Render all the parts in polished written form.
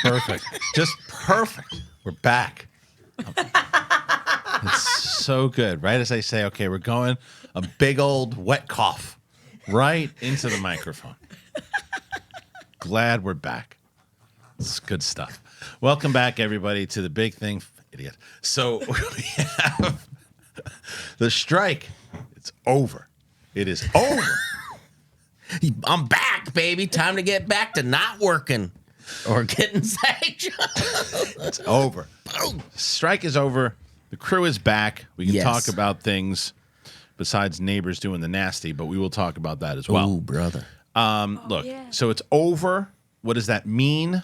Perfect. Just perfect. We're back. It's so good. Right as I say, okay, we're going, a big old wet cough right into the microphone. Glad we're back. It's good stuff. Welcome back, everybody, to the big thing. Idiot. So we have the strike. It's over. It is over. I'm back, baby. Time to get back to not working or getting SAG. It's over. Boom. Strike is over. The crew is back. We can talk about things besides neighbors doing the nasty, but we will talk about that as well. Ooh, brother. Look, so it's over. What does that mean?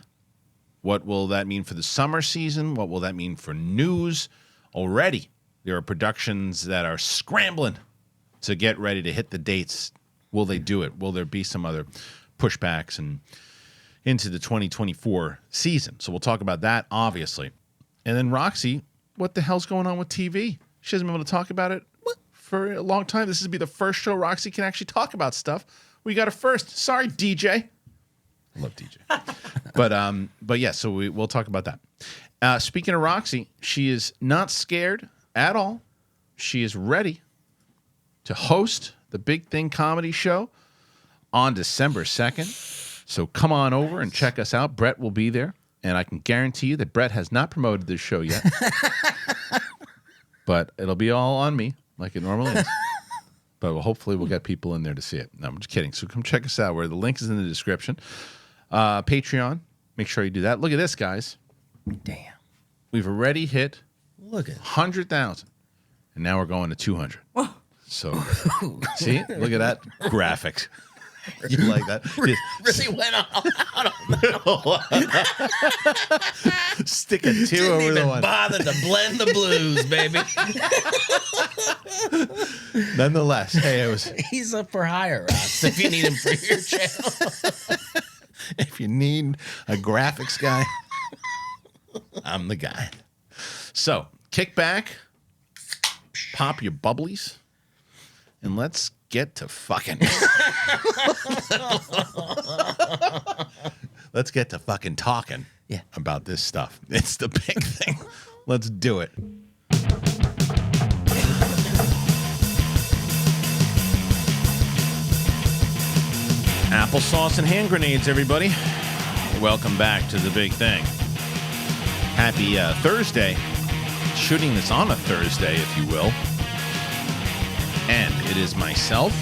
What will that mean for the summer season? What will that mean for news? Already, there are productions that are scrambling to get ready to hit the dates. Will they do it? Will there be some other pushbacks and into the 2024 season? So we'll talk about that, obviously. And then Roxy, what the hell's going on with TV? She hasn't been able to talk about it for a long time. This is be the first show Roxy can actually talk about stuff. We got it first. Sorry, DJ. I love DJ. But yeah, so we'll talk about that. Speaking of Roxy, she is not scared at all. She is ready to host the Big Thing Comedy Show on December 2nd. So come on over and check us out. Brett will be there. And I can guarantee you that Brett has not promoted this show yet. But it'll be all on me, like it normally is. But hopefully we'll get people in there to see it. No, I'm just kidding. So come check us out. Where the link is in the description. Patreon. Make sure you do that. Look at this, guys. Damn. We've already hit Look at 100,000. And now we're going to 200. Whoa. So, see? Look at that. Graphics. You like that? Really went all out on that. Stick a 2 Didn't over even the one. bother to blend the blues, baby. Nonetheless, hey, it was. He's up for hire, Ross, if you need him for your channel. If you need a graphics guy, I'm the guy. So, kick back, pop your bubblies, and let's get to fucking. Let's get to fucking talking about this stuff. It's the big thing. Let's do it. Applesauce and hand grenades, everybody. Welcome back to the big thing. Happy Thursday. Shooting this on a Thursday, if you will. And it is myself,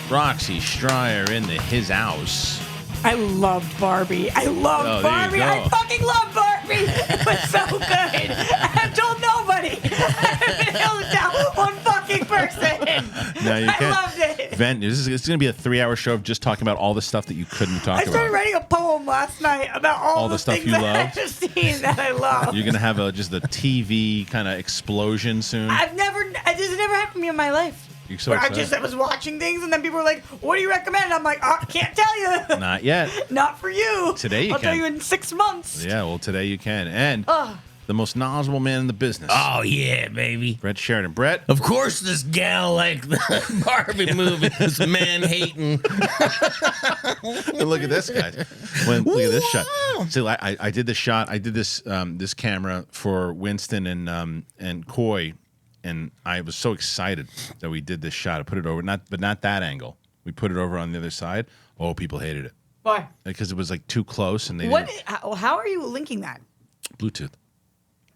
Roxy Stryer in his house. I loved Barbie. I loved Barbie. I fucking love Barbie. It was so good. I told nobody. I haven't held it down one fucking person. No, you can't. I loved it. Vent. It's going to be a 3-hour show of just talking about all the stuff that you couldn't talk I started about. writing a poit last night about all the stuff things you that loved. I've seen that I love. You're going to have just the TV kind of explosion soon. This has never happened to me in my life. You're so excited. I was watching things and then people were like, what do you recommend? I'm like, I can't tell you. Not yet. Not for you. Today you I'll can. tell you in 6 months. Yeah, well, today you can. And the most knowledgeable man in the business. Oh, yeah, baby. Brett Sheridan. Brett. Of course this gal like the Barbie movie, this man-hating. And look at this, guys. Look at this shot. See, I did this shot. I did this this camera for Winston and Coy, and I was so excited that we did this shot. I put it over, not that angle. We put it over on the other side. Oh, people hated it. Why? Because it was like too close, and they How are you linking that? Bluetooth.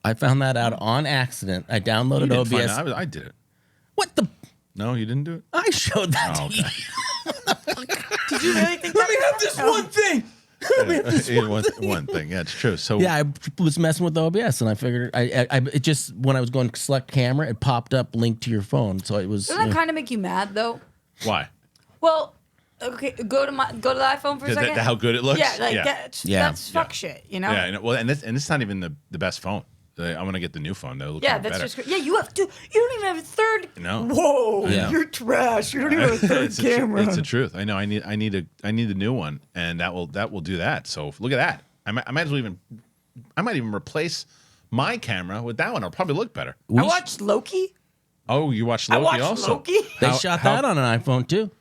I found that out on accident. I downloaded You OBS. didn't find out. I did it. What the? No, you didn't do it? I showed that Oh, to you. okay. Did you really think Let me have this one thing. One thing. Yeah, it's true. So Yeah, I was messing with OBS, and I figured it just when I was going to select camera, it popped up link to your phone. So it was. Doesn't that kind of make you mad though? why? Well, okay, go to the iPhone for a second. How good it looks? Yeah, like that's fuck shit, you know? Yeah, well, and it's not even the best phone. I want to get the new phone. That looks Yeah, better. that's just you have to. You don't even have a third. No. Whoa, Yeah. you're trash. You don't even have a third camera. It's the truth. I know. I need a new one, and that will do that. So look at that. I might even replace my camera with that one. It'll probably look better. I watched Loki. Oh, you watched I Loki watched also? Loki. They shot that on an iPhone too.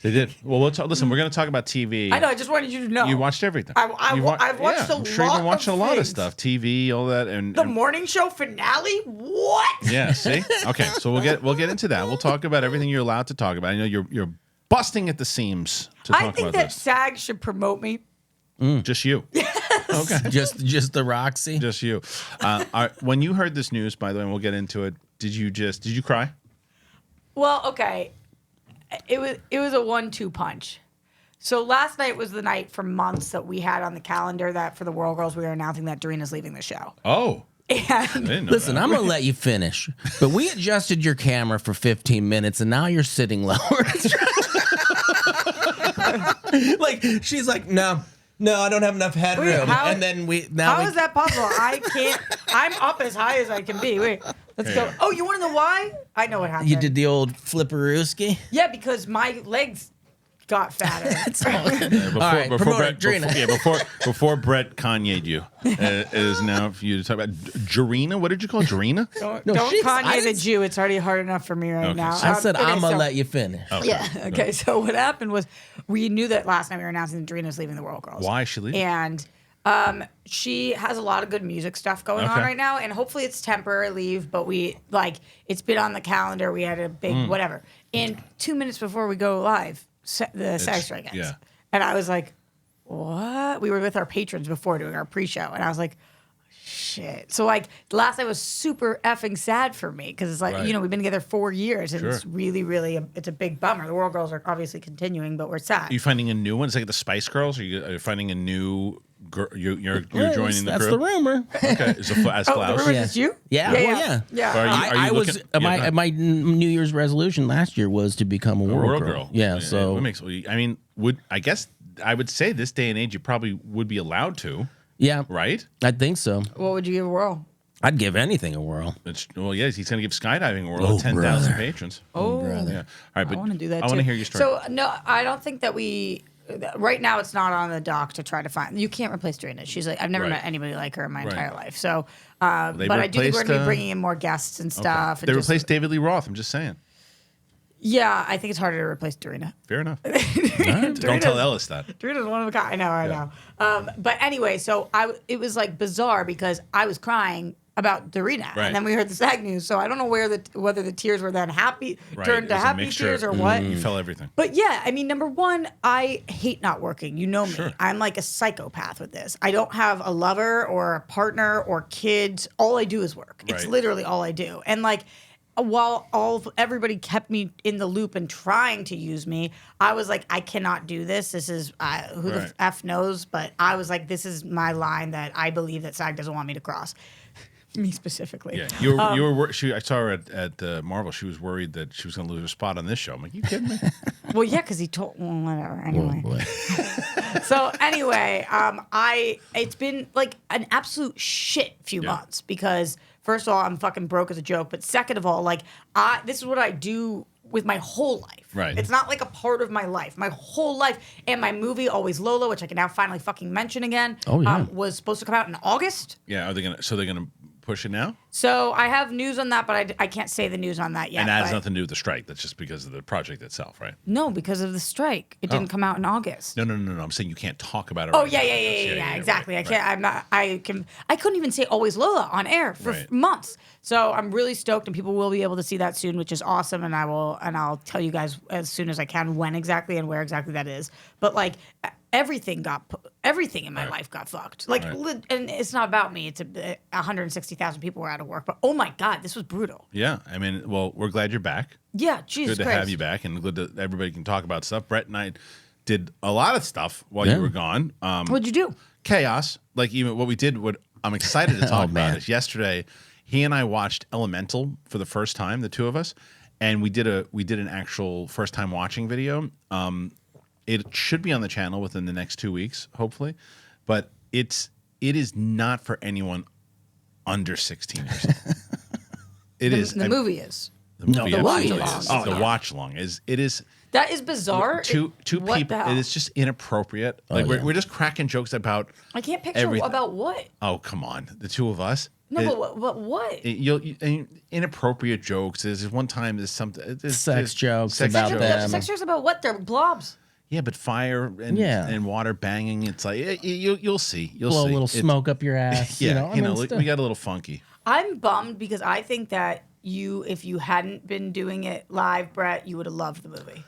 They did. Well, listen, we're going to talk about TV. I know. I just wanted you to know. You watched everything. I've watched I'm sure you've been watching a lot of stuff. TV, all that. And the morning show finale? What? Yeah, see? Okay, so we'll get into that. We'll talk about everything you're allowed to talk about. I know you're busting at the seams to talk about this. I think that SAG should promote me. Just you. Okay. Just the Roxy. Just you. When you heard this news, by the way, and we'll get into it, did you cry? Well, okay. It was a 1-2 punch. So last night was the night for months that we had on the calendar that for the World Girls we were announcing that Darina's leaving the show. Oh. And listen, I'm gonna let you finish, but we adjusted your camera for 15 minutes, and now you're sitting lower. Like she's like, no, I don't have enough headroom. And then how is that possible? I can't. I'm up as high as I can be. Wait, let's go. Oh, you want to know why? I know what happened. You did the old flipperooski? Yeah, because my legs got fatter. That's all. Before Brett Kanye'd you, it is now for you to talk about Jarena. What did you call it? Jarena? Don't Kanye the Jew. It's already hard enough for me right now. I said I'm gonna let you finish. Okay. Yeah. Okay. So what happened was we knew that last night we were announcing that Darina's leaving the World Girls. Why is she leaving? And she has a lot of good music stuff going on right now, and hopefully it's temporary leave. But it's been on the calendar. We had a big whatever. And 2 minutes before we go live, the SAG strike ends. Yeah. And I was like, what? We were with our patrons before doing our pre-show, and I was like, shit. So last night was super effing sad for me because it's like, we've been together 4 years, and it's really, really, it's a big bummer. The World Girls are obviously continuing, but we're sad. Are you finding a new one? It's like the Spice Girls? Are you finding a new girl? You're joining the crew? That's the rumor. Okay. Is it as The Klaus? rumor is you? Yeah. Yeah. My New Year's resolution last year was to become a world girl. Yeah, so I would say this day and age you probably would be allowed to. Yeah. Right? I think so. What would you give a whirl? I'd give anything a whirl. He's going to give skydiving a whirl to 10,000 patrons. Oh, brother. Yeah. All right, but I want to do that too. I want to hear your story. So, no, I don't think that right now it's not on the dock to try to find. You can't replace Darina. She's like, I've never met anybody like her in my entire life. So, but I do think we're going to be bringing in more guests and stuff. They replaced David Lee Roth. I'm just saying. Yeah, I think it's harder to replace Darina. Fair enough. Don't tell Ellis that. Darina's one of a kind. I know. But anyway, so it was like bizarre because I was crying about Darina, and then we heard the SAG news. So I don't know whether the tears were then turned to happy tears or what. You felt everything. But yeah, I mean, number one, I hate not working. You know me. Sure. I'm like a psychopath with this. I don't have a lover or a partner or kids. All I do is work. It's literally all I do. And while everybody kept me in the loop and trying to use me, I was like, I cannot do this. This is who the F knows, but I was like, this is my line that I believe that SAG doesn't want me to cross. Me specifically. Yeah, you were. I saw her at Marvel. She was worried that she was going to lose her spot on this show. I'm like, you kidding me? Well, yeah, because he told. Well, whatever. Anyway. Oh, boy. So anyway, it's been like an absolute shit few months because first of all, I'm fucking broke as a joke, but second of all, this is what I do with my whole life. Right. It's not like a part of my life. My whole life and my movie Always Lola, which I can now finally fucking mention again, was supposed to come out in August. Yeah. Are they gonna? So they're gonna push it now? So I have news on that, but I can't say the news on that yet. And that has nothing to do with the strike. That's just because of the project itself, right? No, because of the strike. It didn't come out in August. No. I'm saying you can't talk about it. Oh, yeah, exactly. Right, I can't. I couldn't even say Always Lola on air for months. So I'm really stoked, and people will be able to see that soon, which is awesome. And I'll tell you guys as soon as I can when exactly and where exactly that is. But everything in my life got fucked. And it's not about me. It's 160,000 people were out of work. But oh my God, this was brutal. Yeah, I mean, well, we're glad you're back. Yeah, Jesus Good to Christ. have you back, and good that everybody can talk about stuff. Brett and I did a lot of stuff while you were gone. What'd you do? Chaos. Even what we did. What I'm excited to talk about is yesterday. He and I watched Elemental for the first time, the two of us, and we did an actual first time watching video. It should be on the channel within the next 2 weeks, hopefully, but it is not for anyone under 16 years old. The movie is. The watch along. The watch along is. That is bizarre. Two people. It is just inappropriate. We're just cracking jokes about. I can't picture about what. Oh, come on, the two of us. No, but what? Inappropriate jokes. There's one time there's something Sex jokes about them. Sex jokes about what? They're blobs. Yeah, but fire and water banging. It's like you'll see. You'll blow see. a little smoke up your ass. Yeah, we got a little funky. I'm bummed because I think that if you hadn't been doing it live, Brett, you would have loved the movie.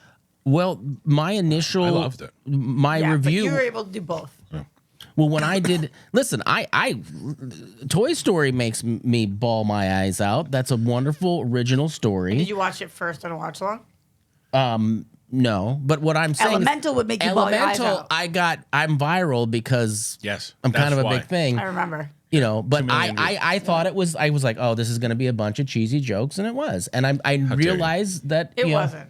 Well, my initial, I loved it. My Yeah, review. but you were able to do both. Yeah. Well, when I did, listen, I Toy Story makes me bawl my eyes out. That's a wonderful original story. Did you watch it first on a watch along? No, but what I'm saying, Elemental would make you bawl your eyes out. I'm viral because I'm kind of a big thing. I remember. You know, but I thought it was. I was like, oh, this is going to be a bunch of cheesy jokes, and it was. And I realized that it wasn't.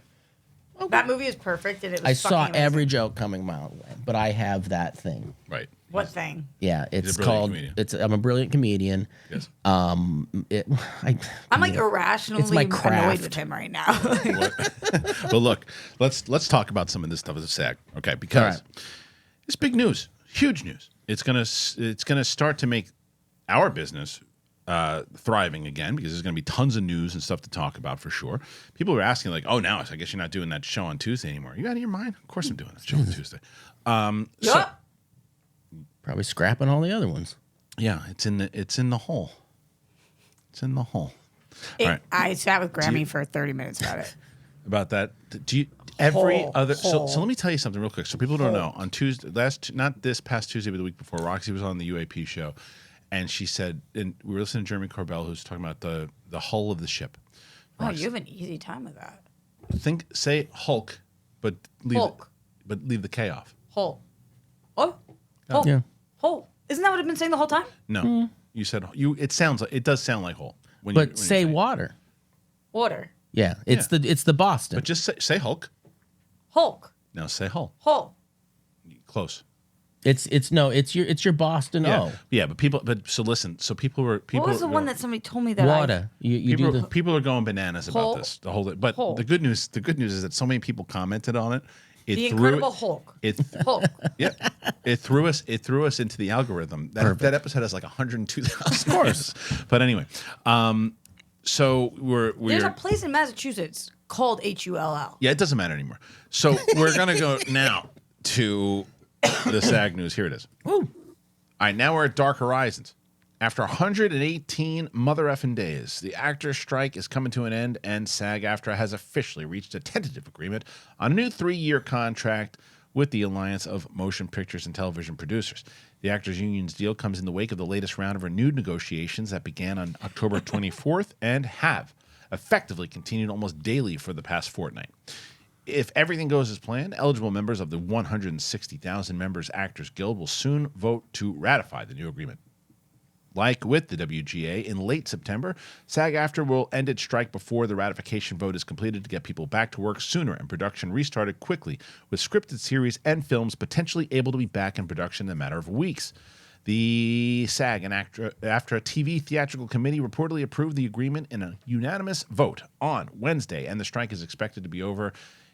Okay. That movie is perfect, and it was. I saw amazing. every joke coming my way, but I have that thing. Right. What thing? Yeah, it's called. I'm a brilliant comedian. Yes. I'm like irrationally annoyed with him right now. Well, look, let's talk about some of this stuff as a SAG, okay? Because it's big news, huge news. It's gonna start to make our business thriving again because there's going to be tons of news and stuff to talk about for sure. People were asking like, "Oh, now I guess you're not doing that show on Tuesday anymore." You out of your mind? Of course I'm doing that show on Tuesday. So, probably scrapping all the other ones. Yeah, it's in the hole. It's in the hole. All right. I sat with Grammy for 30 minutes about it. About that, do you So let me tell you something real quick, so people don't know. On Tuesday, not this past Tuesday, but the week before, Roxy was on the UAP show. And she said, and we were listening to Jeremy Corbell, who's talking about the hull of the ship. Oh, you have an easy time with that. Say Hulk, but leave the K off. Hulk. Oh, Hulk. Yeah. Hulk. Isn't that what I've been saying the whole time? No, you said it does sound like Hulk. But say water. Water. Yeah, it's the Boston. But just say Hulk. Hulk. No, say Hulk. Hulk. Close. It's your Boston O. Yeah, but people were What was the one that somebody told me that water? People are going bananas about this. The whole but Hulk. the good news is that so many people commented on it. The Incredible Hulk. Hulk. Yeah, it threw us into the algorithm. That episode has like 102,000. Of course. But anyway, so there's a place in Massachusetts called HULL. Yeah, it doesn't matter anymore. So we're gonna go now to the SAG news. Here it is. Ooh. All right, now we're at Dark Horizons. After 118 mother effing days, the actors' strike is coming to an end, and SAG-AFTRA has officially reached a tentative agreement on a new 3-year contract with the Alliance of Motion Pictures and Television Producers. The Actors Union's deal comes in the wake of the latest round of renewed negotiations that began on October 24th and have effectively continued almost daily for the past fortnight. If everything goes as planned, eligible members of the 160,000 members Actors Guild will soon vote to ratify the new agreement. Like with the WGA, in late September, SAG-AFTRA will end its strike before the ratification vote is completed to get people back to work sooner and production restarted quickly, with scripted series and films potentially able to be back in production in a matter of weeks. The SAG and AFTRA TV Theatrical Committee reportedly approved the agreement in a unanimous vote on Wednesday, and the strike is expected to be over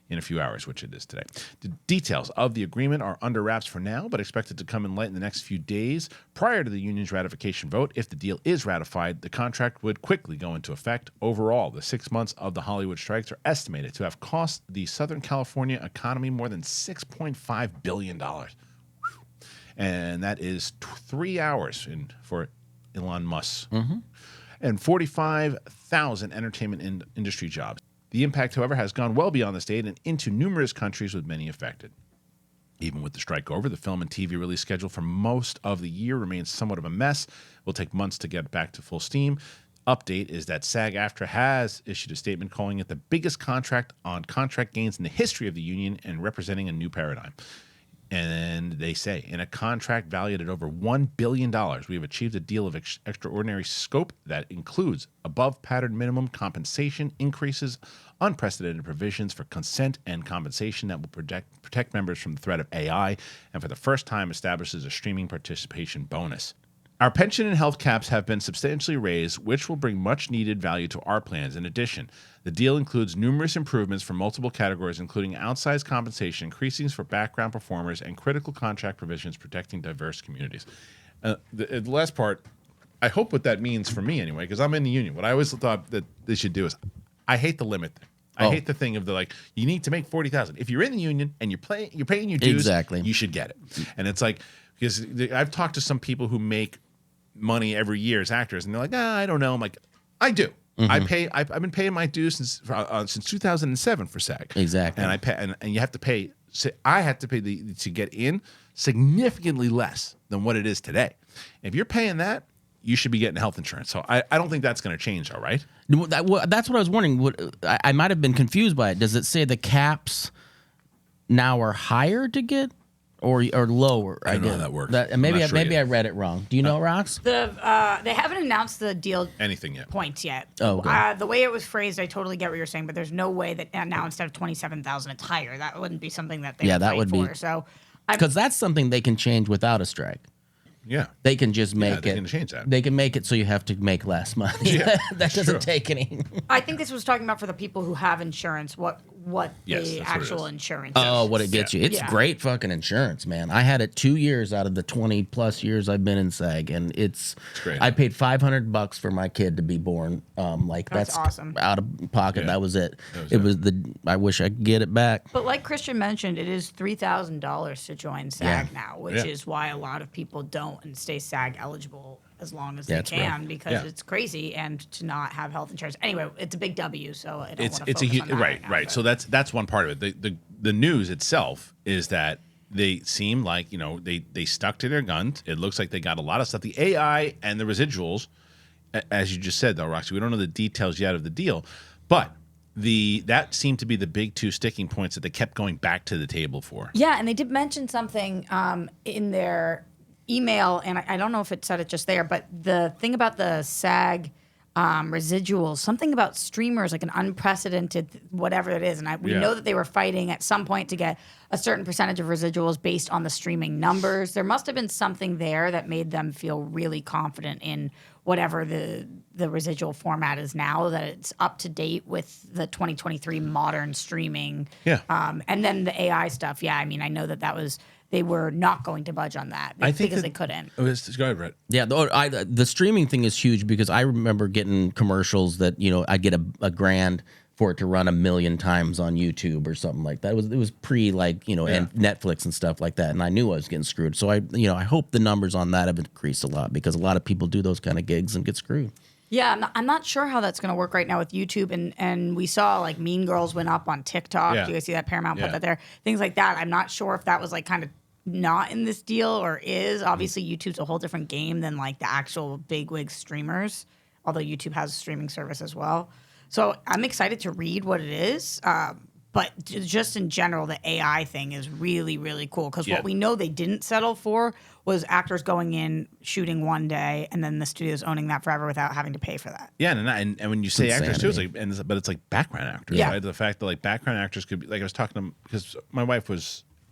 in a few hours, which it is today. The details of the agreement are under wraps for now, but expected to come in light in the next few days. Prior to the union's ratification vote, if the deal is ratified, the contract would quickly go into effect. Overall, the 6 months of the Hollywood strikes are estimated to have cost the Southern California economy more than $6.5 billion. And that is 3 hours for Elon Musk. Mm-hmm. And 45,000 entertainment industry jobs. The impact, however, has gone well beyond the state and into numerous countries, with many affected. Even with the strike over, the film and TV release schedule for most of the year remains somewhat of a mess. It will take months to get back to full steam. Update is that SAG-AFTRA has issued a statement calling it the biggest contract on contract gains in the history of the union and representing a new paradigm. And they say, in a contract valued at over $1 billion, we have achieved a deal of extraordinary scope that includes above-pattern minimum compensation increases, unprecedented provisions for consent and compensation that will protect members from the threat of AI, and for the first time establishes a streaming participation bonus. Our pension and health caps have been substantially raised, which will bring much-needed value to our plans. In addition, the deal includes numerous improvements for multiple categories, including outsized compensation, increases for background performers, and critical contract provisions protecting diverse communities. The last part I hope what that means for me anyway, because I'm in the union. What I always thought that they should do is, I hate the limit thing. I hate the thing of the like, you need to make 40,000. If you're in the union and you're paying your dues, Exactly. you should get it. And it's like, because I've talked to some people who make money every year as actors, and they're like, I don't know. I'm like, I do. I've been paying my dues since 2007 for SAG. Exactly. And I pay, and you have to pay. So I have to pay to get in significantly less than what it is today. If you're paying that, you should be getting health insurance. So I don't think that's going to change, all right? That's what I was wondering. I might have been confused by it. Does it say the caps now are higher to get or lower? I don't know how that works. Maybe I'm not sure I read it wrong. Do you know, Rox? They haven't announced the deal Anything yet? points yet. Oh, okay. The way it was phrased, I totally get what you're saying, but there's no way that now instead of 27,000, it's higher. That wouldn't be something that they would that fight would for. be So because that's something they can change without a strike. Yeah. They can just make it. They can change that. They can make it so you have to make less money. Yeah, that doesn't true. take any. I think this was talking about for the people who have insurance, what Yes, the that's what it actual is. insurance Oh, is. what it gets you. It's Yeah. great fucking insurance, man. I had it 2 years out of the 20 plus years I've been in SAG, and it's great. I paid $500 for my kid to be born. That's awesome. out of pocket. Yeah. That was it. That was I wish I could get it back. But like Kristian mentioned, it is $3,000 to join SAG Yeah. now, which Yeah. is why a lot of people don't and stay SAG eligible as long as they That's can right. because Yeah. it's crazy and to not have health insurance. Anyway, it's a big W, so I don't It's want to a focus huge on that right. now, So but- that's one part of it. The news itself is that they seem like they stuck to their guns. It looks like they got a lot of stuff. The AI and the residuals, as you just said though, Roxy, we don't know the details yet of the deal, but that seemed to be the big two sticking points that they kept going back to the table for. Yeah, and they did mention something in their email, and I don't know if it said it just there, but the thing about the SAG residuals, something about streamers, like an unprecedented whatever it is. And we know that they were fighting at some point to get a certain percentage of residuals based on the streaming numbers. There must have been something there that made them feel really confident in whatever the residual format is now, that it's up to date with the 2023 modern streaming. Yeah. And then the AI stuff. Yeah, I mean, I know that was they were not going to budge on that because they couldn't. Go ahead, Brett. Yeah, the streaming thing is huge because I remember getting commercials that I'd get a grand for it to run 1 million times on YouTube or something like that. It was pre and Netflix and stuff like that, and I knew I was getting screwed. So I hope the numbers on that have increased a lot because a lot of people do those kind of gigs and get screwed. Yeah, I'm not sure how that's going to work right now with YouTube. And we saw like Mean Girls went up on TikTok. Yeah. Do you guys see that? Paramount put Yeah. that there. Things like that. I'm not sure if that was like kind of not in this deal or is. Obviously, YouTube's a whole different game than like the actual bigwig streamers, although YouTube has a streaming service as well. So I'm excited to read what it is. But just in general, the AI thing is really, really cool because what we know they didn't settle for was actors going in, shooting one day, and then the studios owning that forever without having to pay for that. Yeah, and when you say Insanity. actors too, it's like, but it's like background actors. Yeah. Right? The fact that like background actors could be like I was talking to them because my wife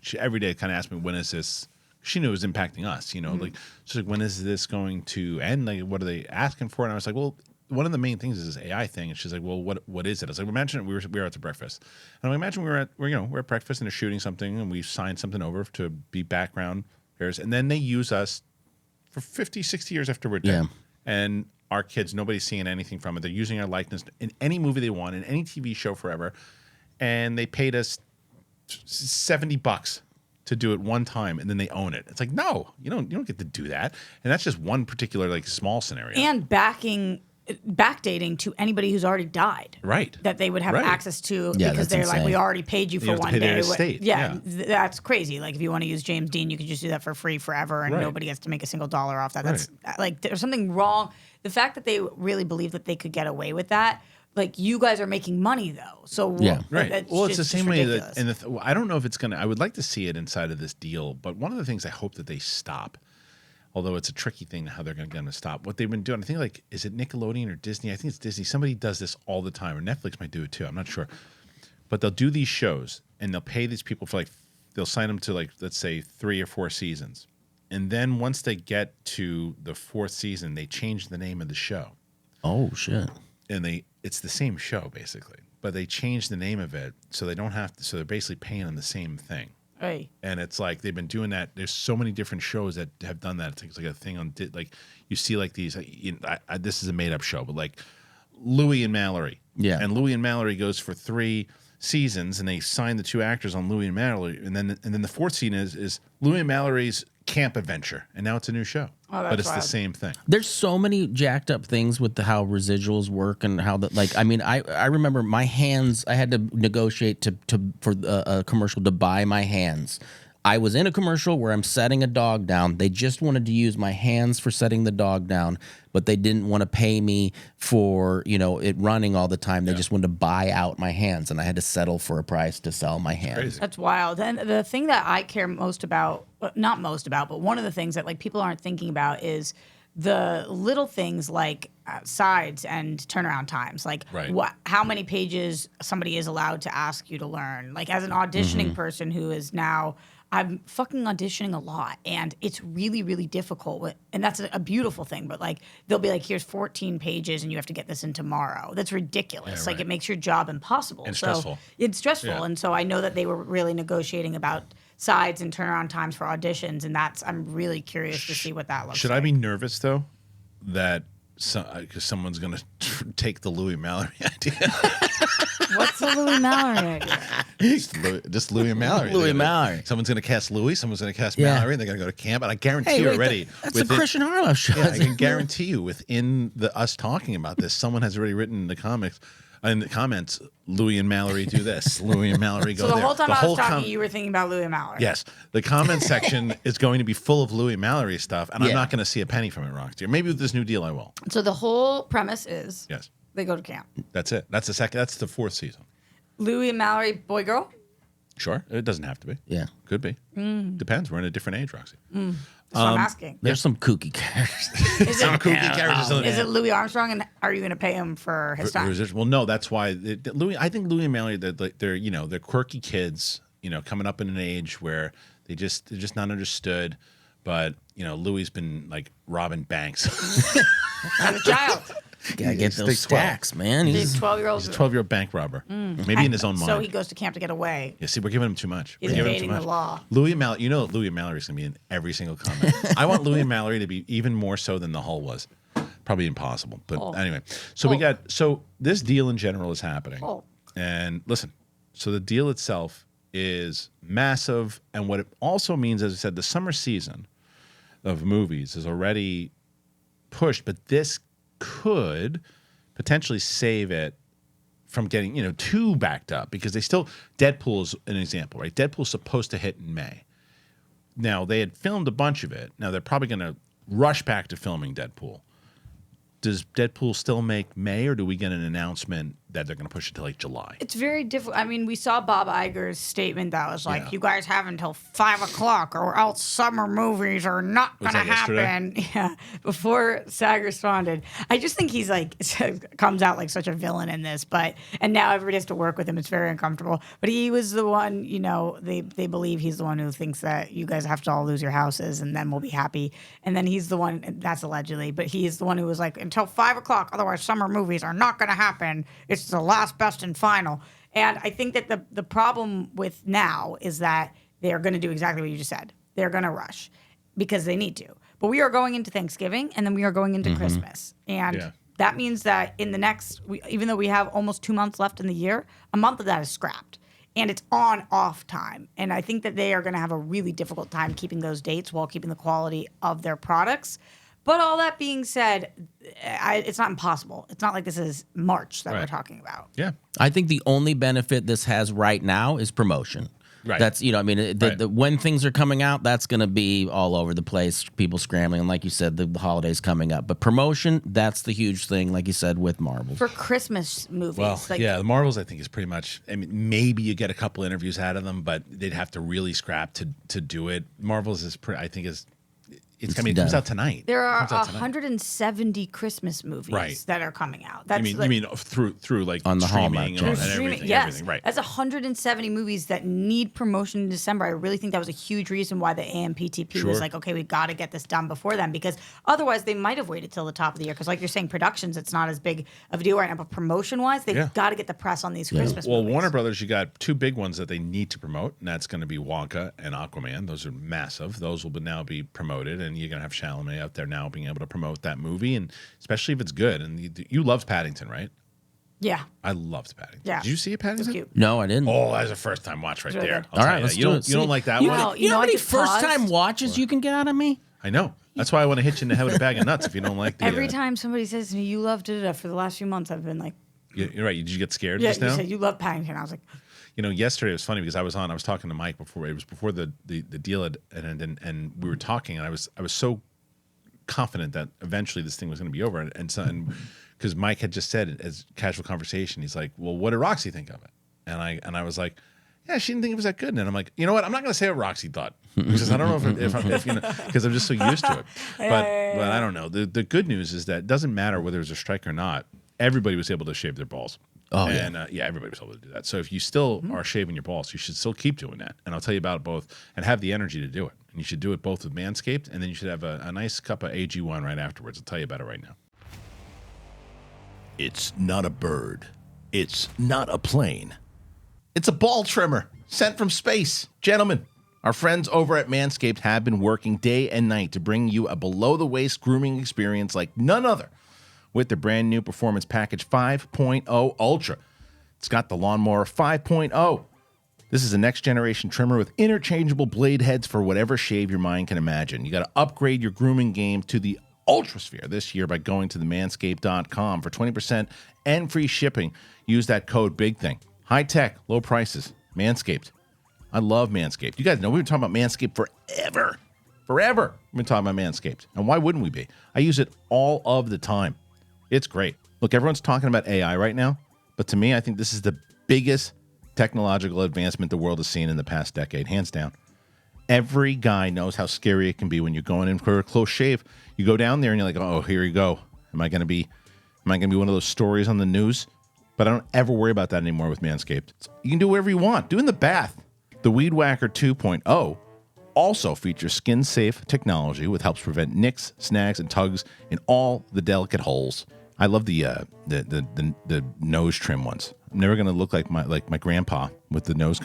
she every day kind of asked me when is this. She knew it was impacting us. Like she's like, when is this going to end? Like, what are they asking for? And I was like, well, one of the main things is this AI thing. And she's like, well, what is it? I was like, imagine we were out to breakfast, and I imagine we're at breakfast and they're shooting something, and we signed something over to be background players, and then they use us for 50, 60 years after we're dead. Yeah. And our kids, nobody's seeing anything from it. They're using our likeness in any movie they want, in any TV show forever, and they paid us $70 to do it one time, and then they own it. It's like, no, you don't get to do that. And that's just one particular like small scenario. And backdating to anybody who's already died. Right. That they would have Right. access to Yeah, because that's they're like, insane. we already paid you for have to one pay their day. estate. Yeah, Yeah. that's crazy. Like if you want to use James Dean, you could just do that for free forever and Right. nobody gets to make a single dollar off that. That's like there's something wrong. The fact that they really believe that they could get away with that, like you guys are making money though. So Yeah. Right. that's Well, it's the just same way ridiculous. that, and I don't know if it's gonna. I would like to see it inside of this deal, but one of the things I hope that they stop, although it's a tricky thing how they're gonna stop. What they've been doing, I think, like, is it Nickelodeon or Disney? I think it's Disney. Somebody does this all the time, or Netflix might do it too. I'm not sure, but they'll do these shows and they'll pay these people for they'll sign them to let's say 3 or 4 seasons, and then once they get to the 4th season, they change the name of the show. Oh shit. And it's the same show basically, but they changed the name of it so they don't have to. So they're basically paying on the same thing. Hey. And it's like they've been doing that. There's so many different shows that have done that. It's like a thing on like you see like these. This is a made up show, but like Louis and Mallory. Yeah. And Louis and Mallory goes for 3 seasons, and they sign the 2 actors on Louis and Mallory, and then the 4th season is Louis and Mallory's camp adventure, and now it's a new show. Oh, that's but it's wild. the same thing. There's so many jacked up things with how residuals work and how that, like, I mean, I remember my hands, I had to negotiate for a commercial to buy my hands. I was in a commercial where I'm setting a dog down. They just wanted to use my hands for setting the dog down, but they didn't want to pay me for, it running all the time. They just wanted to buy out my hands, and I had to settle for a price to sell my hands. Crazy. That's wild. And the thing that I care most about, not most about, but one of the things that like people aren't thinking about is the little things like sides and turnaround times. Like how many pages somebody is allowed to ask you to learn. Like as an auditioning person who is now, I'm fucking auditioning a lot, and it's really, really difficult. And that's a beautiful thing. But like, they'll be like, "Here's 14 pages, and you have to get this in tomorrow." That's ridiculous. Like, it makes your job impossible. And stressful. It's stressful, Yeah. and so I know that they were really negotiating about sides and turnaround times for auditions, and I'm really curious to see what that looks Should like. I be nervous though that because someone's gonna take the Louis Mallory idea? What's the Louis Mallory idea? just Louis and Mallory. Louis and Mallory. Someone's gonna cast Louis. Someone's gonna cast Yeah. Mallory. And they're gonna go to camp, and I guarantee you already. That's a Kristian Harloff show. Yeah, I can guarantee you within us talking about this, someone has already written in the comments, Louis and Mallory do this. Louis and Mallory go So the there. whole time I was talking, you were thinking about Louis Mallory. Yes, the comment section is going to be full of Louis Mallory stuff, and I'm Yeah. not going to see a penny from it, Roxy. Or maybe with this new deal, I will. So the whole premise is Yes, they go to camp. that's it. That's the second. That's the 4th season. Louis and Mallory, boy, girl. Sure, it doesn't have to be. Yeah. Could be. Depends. We're in a different age, Roxy. That's what I'm asking. There's some kooky characters. Is Some it, kooky characters. is it Louis Armstrong, and are you going to pay him for his time? Well, no, that's why Louis. I think Louis and Mallory, they're quirky kids, coming up in an age where they're just not understood. But Louis's been like robbing banks. As a child. Gotta get He's those like 12. stacks, man. He's 12-year-old. He's a 12-year-old bank robber. Maybe in his own mind. So he goes to camp to get away. Yeah, see, we're giving him too much. He's We're giving him evading too much. the law. Louis and Mallory, Louis and Mallory's gonna be in every single comment. I want Louis and Mallory to be even more so than the Hull was. Probably impossible, but anyway. So this deal in general is happening. And listen, so the deal itself is massive, and what it also means, as I said, the summer season of movies is already pushed, but this could potentially save it from getting, too backed up, because Deadpool is an example, right? Deadpool's supposed to hit in May. Now, they had filmed a bunch of it. Now, they're probably going to rush back to filming Deadpool. Does Deadpool still make May, or do we get an announcement that they're going to push it to like July? It's very difficult. I mean, we saw Bob Iger's statement that was like, Yeah. "You guys have until 5 o'clock, or else summer movies are not going to that yesterday? happen." Yeah, before SAG responded, I just think he's like comes out like such a villain in this. And now everybody has to work with him. It's very uncomfortable. But he was the one. They believe he's the one who thinks that you guys have to all lose your houses, and then we'll be happy. And then he's the one. That's allegedly, but he is the one who was like, until 5 o'clock, otherwise summer movies are not going to happen. It's the last, best, and final. And I think that the problem with now is that they are going to do exactly what you just said. They're going to rush because they need to. But we are going into Thanksgiving, and then we are going into Christmas. And that means that in the next, even though we have almost 2 months left in the year, a month of that is scrapped. And it's on-off time. And I think that they are going to have a really difficult time keeping those dates while keeping the quality of their products. But all that being said, it's not impossible. It's not like this is March that we're talking about. Yeah. I think the only benefit this has right now is promotion. Right. That's, when things are coming out, that's going to be all over the place, people scrambling. And like you said, the holidays coming up. But promotion, that's the huge thing, like you said, with Marvel. For Christmas movies. Well, the Marvels, I think, is pretty much. I mean, maybe you get a couple interviews out of them, but they'd have to really scrap to do it. Marvels is, it comes out tonight. There are It comes out tonight. 170 Christmas movies that are coming out. That's you mean through like on the streaming Hallmark and channel. everything, yes. everything, right? That's 170 movies that need promotion in December. I really think that was a huge reason why the AMPTP was like, okay, we got to get this done before then, because otherwise they might have waited till the top of the year. Because like you're saying, productions, it's not as big of a deal right now, but promotion-wise, they've got to get the press on these Christmas movies. Well, Warner Brothers, you got two big ones that they need to promote, and that's going to be Wonka and Aquaman. Those are massive. Those will now be promoted, and you're going to have Chalamet out there now being able to promote that movie, and especially if it's good. And you loved Paddington, right? Yeah. I loved Paddington. Yeah. Did you see it, Paddington? It was cute. No, I didn't. Oh, that was a first time watch right there. All right, let's do it. You don't like that you one? Know, You you know know, how I many just first time paused. watches you can get out of me? I know. That's why I want to hit you in the head with a bag of nuts if you don't like the. Every time somebody says to me, you love da-da-da, for the last few months, I've been like, You're right. Did you get scared yeah, just you now? said you love Paddington. I was like, Yesterday it was funny because I was talking to Mike before the deal had ended, and we were talking, and I was so confident that eventually this thing was going to be over, and because Mike had just said it as casual conversation, he's like, well, what did Roxy think of it? And I was like, yeah, she didn't think it was that good. And I'm like, you know what? I'm not going to say what Roxy thought because I don't know if because I'm just so used to it. But I don't know. The good news is that it doesn't matter whether there's a strike or not. Everybody was able to shave their balls. Oh, and everybody was able to do that. So if you still are shaving your balls, you should still keep doing that. And I'll tell you about it both and have the energy to do it. And you should do it both with Manscaped, and then you should have a nice cup of AG1 right afterwards. I'll tell you about it right now. It's not a bird. It's not a plane. It's a ball trimmer sent from space. Gentlemen, our friends over at Manscaped have been working day and night to bring you a below-the-waist grooming experience like none other with the brand new Performance Package 5.0 Ultra. It's got the Lawnmower 5.0. This is a next-generation trimmer with interchangeable blade heads for whatever shave your mind can imagine. You got to upgrade your grooming game to the Ultrasphere this year by going to the manscaped.com for 20% and free shipping. Use that code BIGTHING. High tech, low prices. Manscaped. I love Manscaped. You guys know we've been talking about Manscaped forever. Forever. We've been talking about Manscaped. And why wouldn't we be? I use it all of the time. It's great. Look, everyone's talking about AI right now, but to me, I think this is the biggest technological advancement the world has seen in the past decade, hands down. Every guy knows how scary it can be when you're going in for a close shave. You go down there and you're like, oh, here you go. Am I going to be one of those stories on the news? But I don't ever worry about that anymore with Manscaped. You can do whatever you want. Do in the bath. The Weed Whacker 2.0 also features skin-safe technology, which helps prevent nicks, snags, and tugs in all the delicate holes. I love the nose trim ones. I'm never gonna look like my grandpa with the nose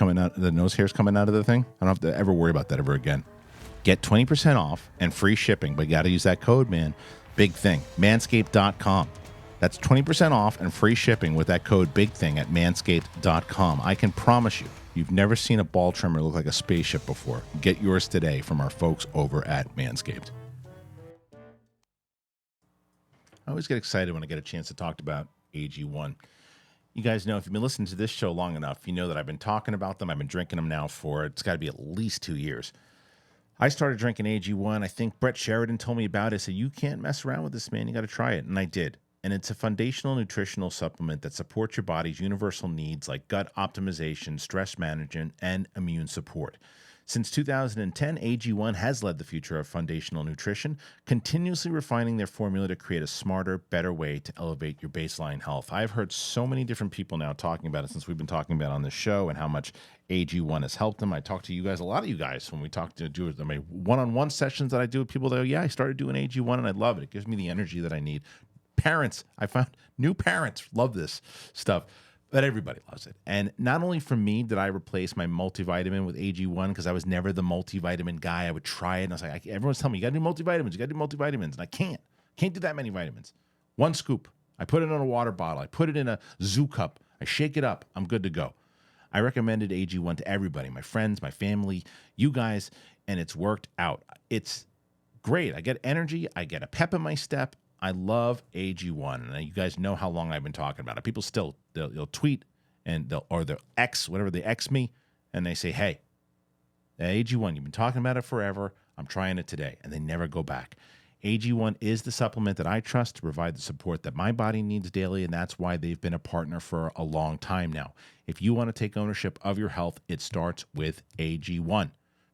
hairs coming out of the thing. I don't have to ever worry about that ever again. Get 20% off and free shipping, but you gotta use that code, man. Big thing. Manscaped.com. That's 20% off and free shipping with that code BIGTHING at manscaped.com. I can promise you've never seen a ball trimmer look like a spaceship before. Get yours today from our folks over at Manscaped. I always get excited when I get a chance to talk about AG1. You guys know, if you've been listening to this show long enough, you know that I've been talking about them. I've been drinking them now for, it's got to be at least 2 years. I started drinking AG1. I think Brett Sheridan told me about it. I said, you can't mess around with this, man. You got to try it. And I did. And it's a foundational nutritional supplement that supports your body's universal needs like gut optimization, stress management, and immune support. Since 2010, AG1 has led the future of foundational nutrition, continuously refining their formula to create a smarter, better way to elevate your baseline health. I've heard so many different people now talking about it since we've been talking about it on this show and how much AG1 has helped them. I talk to you guys, a lot of you guys, when we talk to do one-on-one sessions that I do with people that go, yeah, I started doing AG1 and I love it. It gives me the energy that I need. Parents, I found new parents love this stuff. But everybody loves it. And not only for me did I replace my multivitamin with AG1 because I was never the multivitamin guy. I would try it, and I was like, everyone's telling me, you got to do multivitamins, you got to do multivitamins. And I can't do that many vitamins. One scoop. I put it in a water bottle. I put it in a zoo cup. I shake it up. I'm good to go. I recommended AG1 to everybody, my friends, my family, you guys, and it's worked out. It's great. I get energy. I get a pep in my step. I love AG1, and you guys know how long I've been talking about it. People still, they'll tweet, and they'll X, whatever they X me, and they say, hey, AG1, you've been talking about it forever. I'm trying it today, and they never go back. AG1 is the supplement that I trust to provide the support that my body needs daily, and that's why they've been a partner for a long time now. If you want to take ownership of your health, it starts with AG1.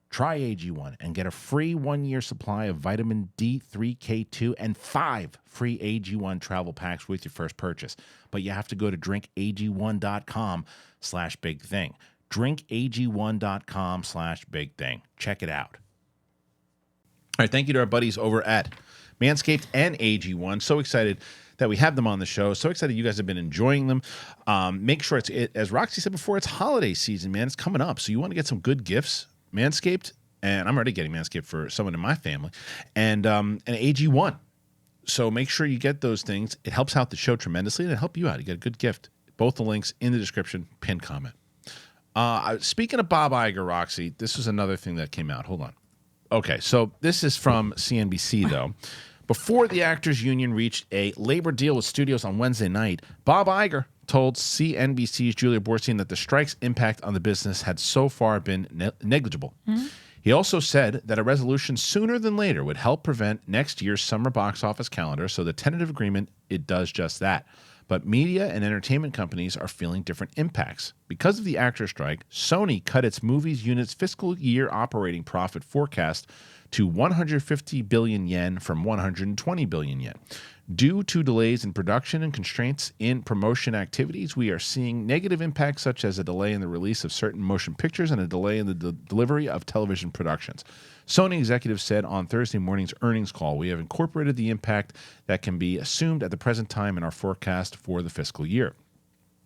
Try AG1 and get a free 1-year supply of vitamin D3K2 and 5 free AG1 travel packs with your first purchase. But you have to go to drinkag1.com/bigthing. drinkag1.com/bigthing. Check it out. All right, thank you to our buddies over at Manscaped and AG1. So excited that we have them on the show. So excited you guys have been enjoying them. Make sure as Roxy said before, it's holiday season, man. It's coming up. So you want to get some good gifts. Manscaped, and I'm already getting Manscaped for someone in my family, and AG1. So make sure you get those things. It helps out the show tremendously, and it'll help you out. You get a good gift. Both the links in the description, pinned comment. Speaking of Bob Iger, Roxy, this was another thing that came out. Hold on. Okay, so this is from CNBC, though. Before the Actors Union reached a labor deal with studios on Wednesday night, Bob Iger told CNBC's Julia Borstein that the strike's impact on the business had so far been negligible. Mm-hmm. He also said that a resolution sooner than later would help prevent next year's summer box office calendar, so the tentative agreement, it does just that. But media and entertainment companies are feeling different impacts. Because of the actor strike, Sony cut its movies unit's fiscal year operating profit forecast to 150 billion yen from 120 billion yen. Due to delays in production and constraints in promotion activities, we are seeing negative impacts such as a delay in the release of certain motion pictures and a delay in the delivery of television productions. Sony executives said on Thursday morning's earnings call, we have incorporated the impact that can be assumed at the present time in our forecast for the fiscal year.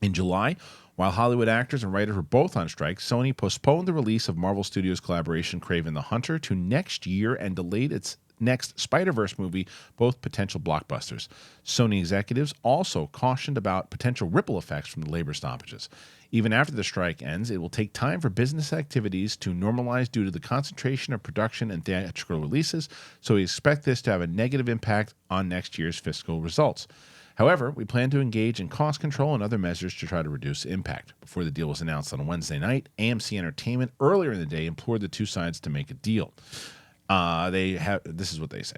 In July, while Hollywood actors and writers were both on strike, Sony postponed the release of Marvel Studios' collaboration Kraven the Hunter to next year and delayed its next Spider-Verse movie, both potential blockbusters. Sony executives also cautioned about potential ripple effects from the labor stoppages. Even after the strike ends, it will take time for business activities to normalize due to the concentration of production and theatrical releases, so we expect this to have a negative impact on next year's fiscal results. However, we plan to engage in cost control and other measures to try to reduce impact. Before the deal was announced on Wednesday night, AMC Entertainment earlier in the day implored the two sides to make a deal. This is what they say.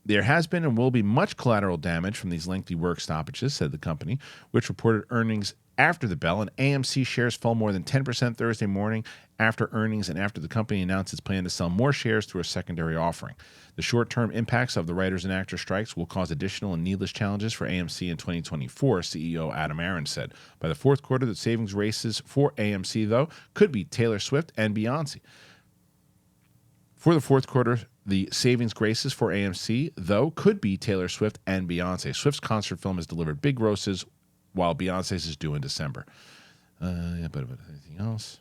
There has been and will be much collateral damage from these lengthy work stoppages, said the company, which reported earnings after the bell, and AMC shares fell more than 10% Thursday morning after earnings and after the company announced its plan to sell more shares through a secondary offering. The short-term impacts of the writers and actors strikes will cause additional and needless challenges for AMC in 2024, CEO Adam Aron said. By the fourth quarter, the savings races for AMC, though, could be Taylor Swift and Beyonce. For the fourth quarter, the savings graces for AMC, though, could be Taylor Swift and Beyonce. Swift's concert film has delivered big grosses, while Beyonce's is due in December. But anything else?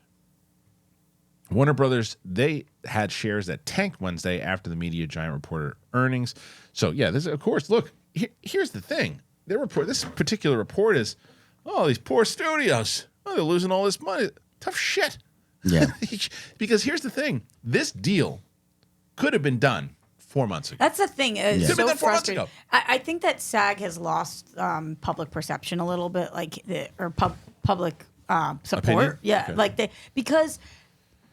Warner Brothers, they had shares that tanked Wednesday after the media giant reported earnings. So, yeah, this of course, look, here's the thing. This particular report is, these poor studios. They're losing all this money. Tough shit. Yeah. Because here's the thing. This deal could have been done 4 months ago. That's the thing. It's so frustrating. Ago. I think that SAG has lost public perception a little bit, or public support. Opinion? Yeah, Okay.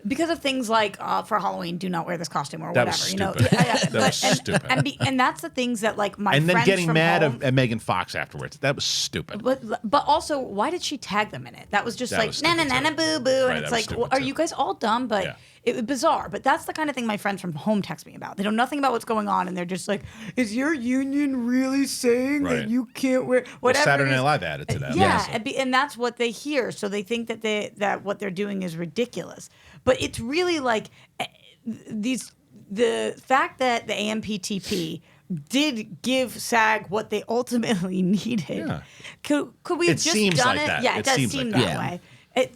because of things like for Halloween, do not wear this costume or That whatever. was stupid. That was stupid. And that's the things that my and friends then getting from mad home, at Megan Fox afterwards. That was stupid. But also, why did she tag them in it? That was just That was na na stupid na too. boo boo, Right, and it's that was like, well, stupid are too. you guys all dumb? But Yeah. it was bizarre. But that's the kind of thing my friends from home text me about. They know nothing about what's going on, and they're just like, "Is your union really saying Right. that you can't wear Well, whatever?" Saturday it Night is?" Live added to that. Yeah, and that's what they hear. So they think that that what they're doing is ridiculous. But it's really like the fact that the AMPTP did give SAG what they ultimately needed. Yeah. Could we have It just seems done like it? that. Yeah, It it does seems seem like that that. way.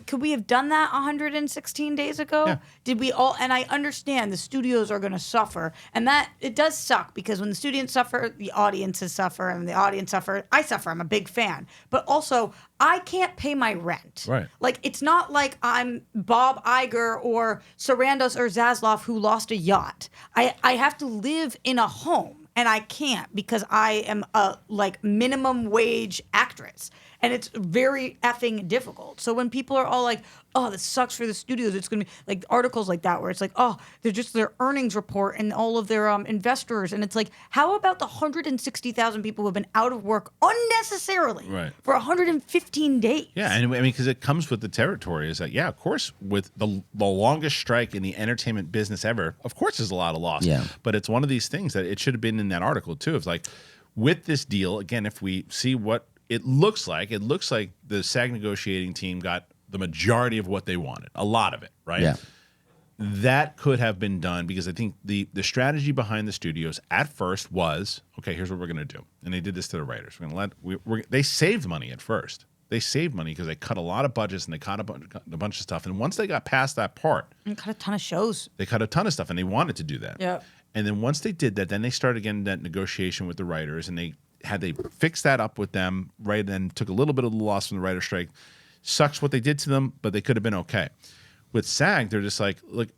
Could we have done that 116 days ago? Yeah. Did we all? And I understand the studios are going to suffer, and that it does suck because when the studios suffer, the audiences suffer, and the audience suffer. I suffer. I'm a big fan, but also I can't pay my rent. Right. Like it's not like I'm Bob Iger or Sarandos or Zaslav who lost a yacht. I have to live in a home, and I can't because I am a minimum wage actress. and it's very effing difficult. So when people are all like, oh, this sucks for the studios, it's going to be like articles like that where it's like, oh, they're just their earnings report and all of their investors. And it's like, how about the 160,000 people who have been out of work unnecessarily for 115 days? Yeah, and I mean, because it comes with the territory is that, yeah, of course, with the longest strike in the entertainment business ever, of course there's a lot of loss. Yeah. But it's one of these things that it should have been in that article too. It's like, with this deal, again, if we see what it looks like the SAG negotiating team got the majority of what they wanted, a lot of it, right? Yeah. That could have been done because I think the strategy behind the studios at first was, okay, here's what we're going to do. And they did this to the writers. They saved money at first. They saved money because they cut a lot of budgets and they cut a bunch of stuff. And once they got past that part, and cut a ton of shows. They cut a ton of stuff, and they wanted to do that. Yeah. And then once they did that, then they started getting that negotiation with the writers, and they fixed that up with them, right? And took a little bit of the loss from the writer strike. Sucks what they did to them, but they could have been okay. With SAG, they're just like, look,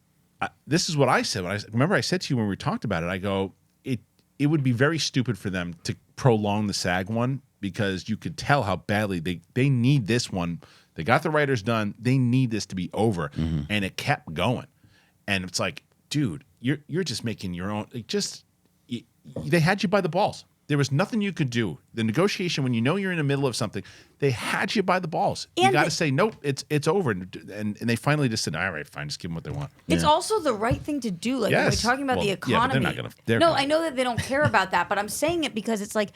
this is what I said. Remember I said to you when we talked about it, I go, it would be very stupid for them to prolong the SAG one because you could tell how badly they need this one. They got the writers done. They need this to be over. Mm-hmm. And it kept going. And it's like, dude, you're just making your own. They had you by the balls. There was nothing you could do. The negotiation, when you know you're in the middle of something, they had you by the balls. And you got to say, nope, it's over. And they finally just said, all right, fine, just give them what they want. It's also the right thing to do. Like when we're talking about the economy. Yeah, but they're not gonna. I know that they don't care about that, but I'm saying it because it's like,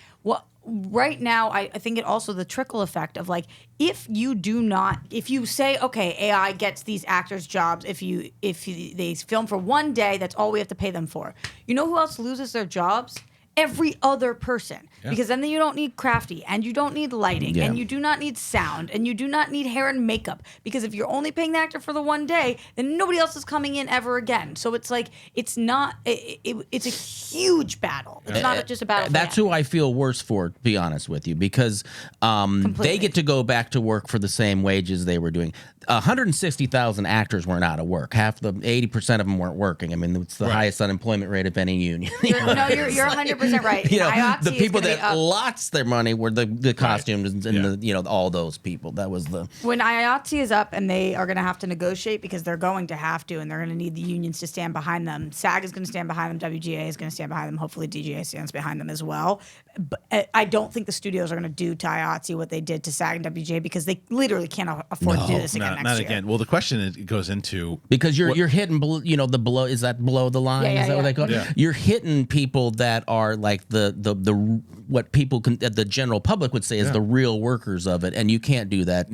right now, I think it also the trickle effect of like, if you say, okay, AI gets these actors jobs, if they film for one day, that's all we have to pay them for. You know who else loses their jobs? Every other person. Yeah. Because then you don't need crafty, and you don't need lighting, and you do not need sound, and you do not need hair and makeup. Because if you're only paying the actor for the one day, then nobody else is coming in ever again. So it's like, it's not, it's a huge battle. It's not just a battle. That's who I feel worse for, to be honest with you, because they get to go back to work for the same wages they were doing. 160,000 actors weren't out of work. 80% of them weren't working. I mean, it's the highest unemployment rate of any union. You're 100% right. You know, the people that lost their money were the costumes and all those people. That was when IATSE is up and they are going to have to negotiate because they're going to have to, and they're going to need the unions to stand behind them. SAG is going to stand behind them. WGA is going to stand behind them. Hopefully, DGA stands behind them as well. But I don't think the studios are going to do to IATSE what they did to SAG and WGA because they literally can't afford to do this again next year. Again. Well, the question goes into because you're hitting the below. Is that below the line? Is that what they call it? Yeah. You're hitting people that are like the what people the general public would say is the real workers of it, and you can't do that.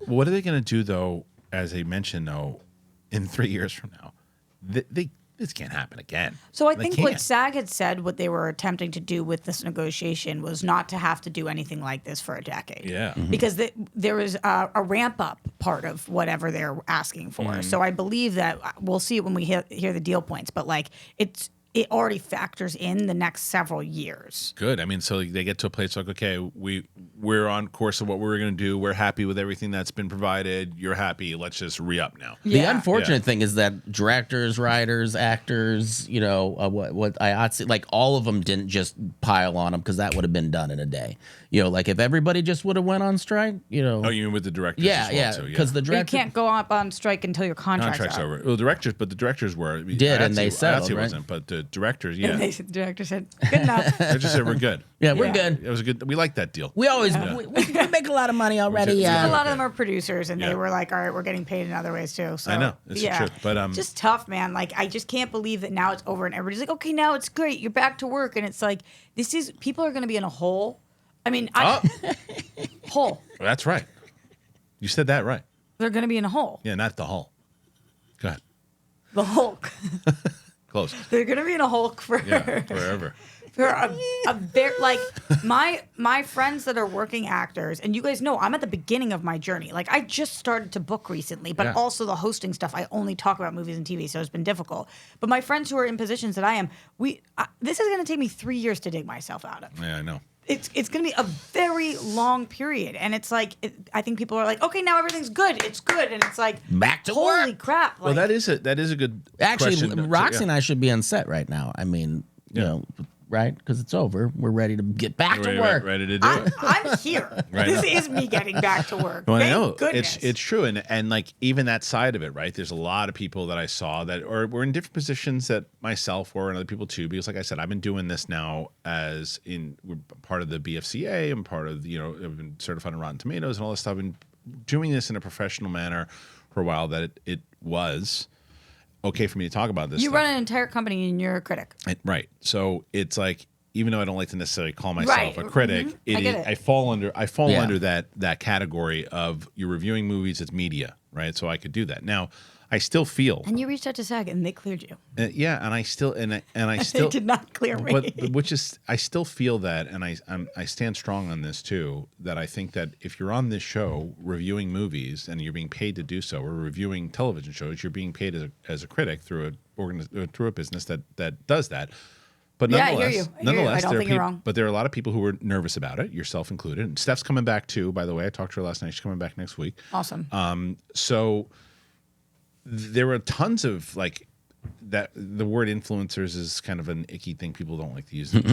What are they going to do though? As they mentioned, though, in 3 years from now, this can't happen again. So I think what SAG had said, what they were attempting to do with this negotiation was not to have to do anything like this for a decade. Yeah. Mm-hmm. Because there was a ramp-up part of whatever they're asking for. Mm-hmm. So I believe that we'll see it when we hear the deal points. But like it already factors in the next several years. Good. I mean, so they get to a place like, okay, we're on course of what we're going to do. We're happy with everything that's been provided. You're happy. Let's just re-up now. Yeah. The unfortunate thing is that directors, writers, actors, what IATSE, like all of them didn't just pile on them because that would have been done in a day. Like if everybody just would have went on strike, Oh, you mean with the directors? Yeah. Because the director, you can't go up on strike until your contract's over. Well, the directors were and they settled, right? Wasn't, but the directors, And the director said, "Good enough." They just said, "We're good." Yeah, we're good. It was a good. We like that deal. We always we make a lot of money already. A lot of them are producers, and they were like, "All right, we're getting paid in other ways too." So, I know it's true, but just tough, man. Like I just can't believe that now it's over, and everybody's like, "Okay, now it's great. You're back to work," and it's like people are going to be in a hole. I mean, hole. That's right. You said that right. They're going to be in a hole. Yeah, not the hull. Go ahead. The Hulk. Close. They're going to be in a Hulk forever. For a very like my friends that are working actors, and you guys know I'm at the beginning of my journey. Like I just started to book recently, but also the hosting stuff. I only talk about movies and TV, so it's been difficult. But my friends who are in positions that I am, this is going to take me 3 years to dig myself out of. Yeah, I know. It's going to be a very long period, and it's like I think people are like, okay, now everything's good, it's good, and it's like back to holy work. crap! Well, that is a good. Actually, question. Roxy and I should be on set right now. I mean, right? Because it's over. We're ready to get back to work. Ready to do it. I'm here. Right. This is me getting back to work. Well, I Thank know goodness. it's true, and like even that side of it, right? There's a lot of people that I saw that were in different positions that myself were, and other people too. Because, like I said, I've been doing this now we're part of the BFCA. I'm part of I've been certified on Rotten Tomatoes and all this stuff. I've been doing this in a professional manner for a while. That it was okay for me to talk about this. You stuff. run an entire company and you're a critic. Right. So it's like, even though I don't like to necessarily call myself a critic, I fall under that category of you're reviewing movies, it's media, right? So I could do that. Now, I still feel, And you reached out to SAG and they cleared you. and I still They did not clear me. but which is, I still feel that, and I stand strong on this too, that I think that if you're on this show reviewing movies and you're being paid to do so, or reviewing television shows, you're being paid as a critic through a business that does that. But Yeah, I nonetheless, hear you. I don't think you're wrong. But there are a lot of people who were nervous about it, yourself included. And Steph's coming back too, by the way. I talked to her last night. She's coming back next week. Awesome. So there were tons of like that. The word influencers is kind of an icky thing. People don't like to use it,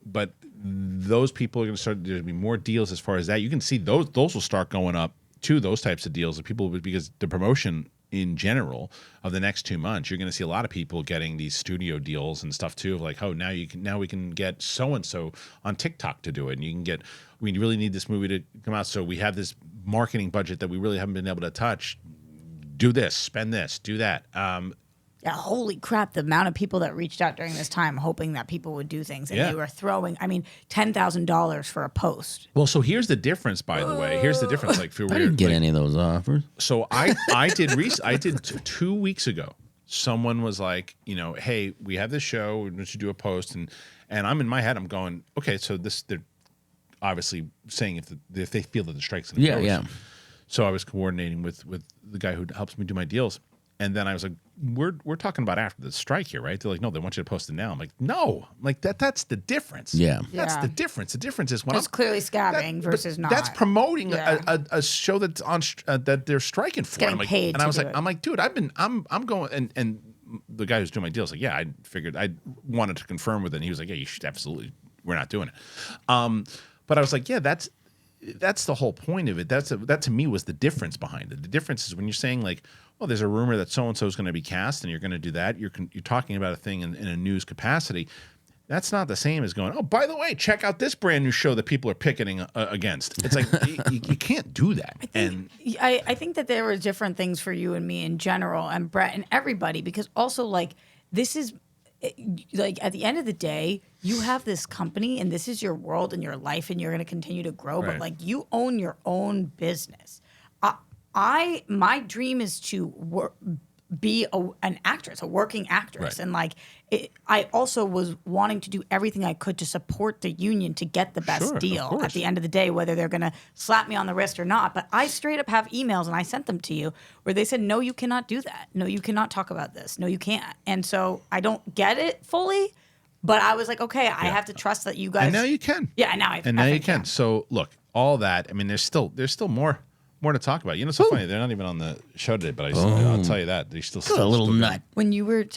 but those people are going to start. There's going to be more deals as far as that. You can see those will start going up too. Those types of deals of people, because the promotion in general of the next 2 months, you're going to see a lot of people getting these studio deals and stuff too. Of like, oh, now we can get so and so on TikTok to do it, and you can get. We really need this movie to come out, so we have this marketing budget that we really haven't been able to touch. Do this, spend this, do that. Yeah, holy crap, the amount of people that reached out during this time hoping that people would do things. And they were throwing, $10,000 for a post. Well, so here's the difference, by the way. Here's the difference. Like, for I didn't get any of those offers. So I did 2 weeks ago. Someone was like, hey, we have this show. We should do a post, and I'm in my head. I'm going, okay, so they're obviously saying if they feel that the strike's going to post. Yeah. So I was coordinating with the guy who helps me do my deals. And then I was like, we're talking about after the strike here, right? They're like, no, they want you to post it now. I'm like, no. I'm like, that's the difference. Yeah. That's the difference. The difference is when It's clearly scabbing versus not. That's promoting a show that's on that they're striking for. Getting paid and I was to like, do it. I'm like, dude, I'm going, and the guy who's doing my deals like, yeah, I figured I wanted to confirm with it. And he was like, yeah, you should absolutely. We're not doing it. But I was like, yeah, that's the whole point of it. That to me was the difference behind it. The difference is when you're saying like, well, there's a rumor that so and so is going to be cast, and you're going to do that. You're talking about a thing in a news capacity. That's not the same as going, oh, by the way, check out this brand new show that people are picketing against. It's like you can't do that. I think that there were different things for you and me in general, and Brett and everybody, because also like this is. Like at the end of the day, you have this company and this is your world and your life and you're going to continue to grow. Right. But like you own your own business. My dream is to be an actress, a working actress. Right. And like I also was wanting to do everything I could to support the union to get the best deal at the end of the day, whether they're going to slap me on the wrist or not. But I straight up have emails, and I sent them to you, where they said, no, you cannot do that. No, you cannot talk about this. No, you can't. And so I don't get it fully, but I was like, okay, I have to trust that you guys. And now you can. Yeah, now you can. So look, all that, there's still more to talk about. It's so funny. They're not even on the show today, but I'll tell you that. They still a little nut. When you were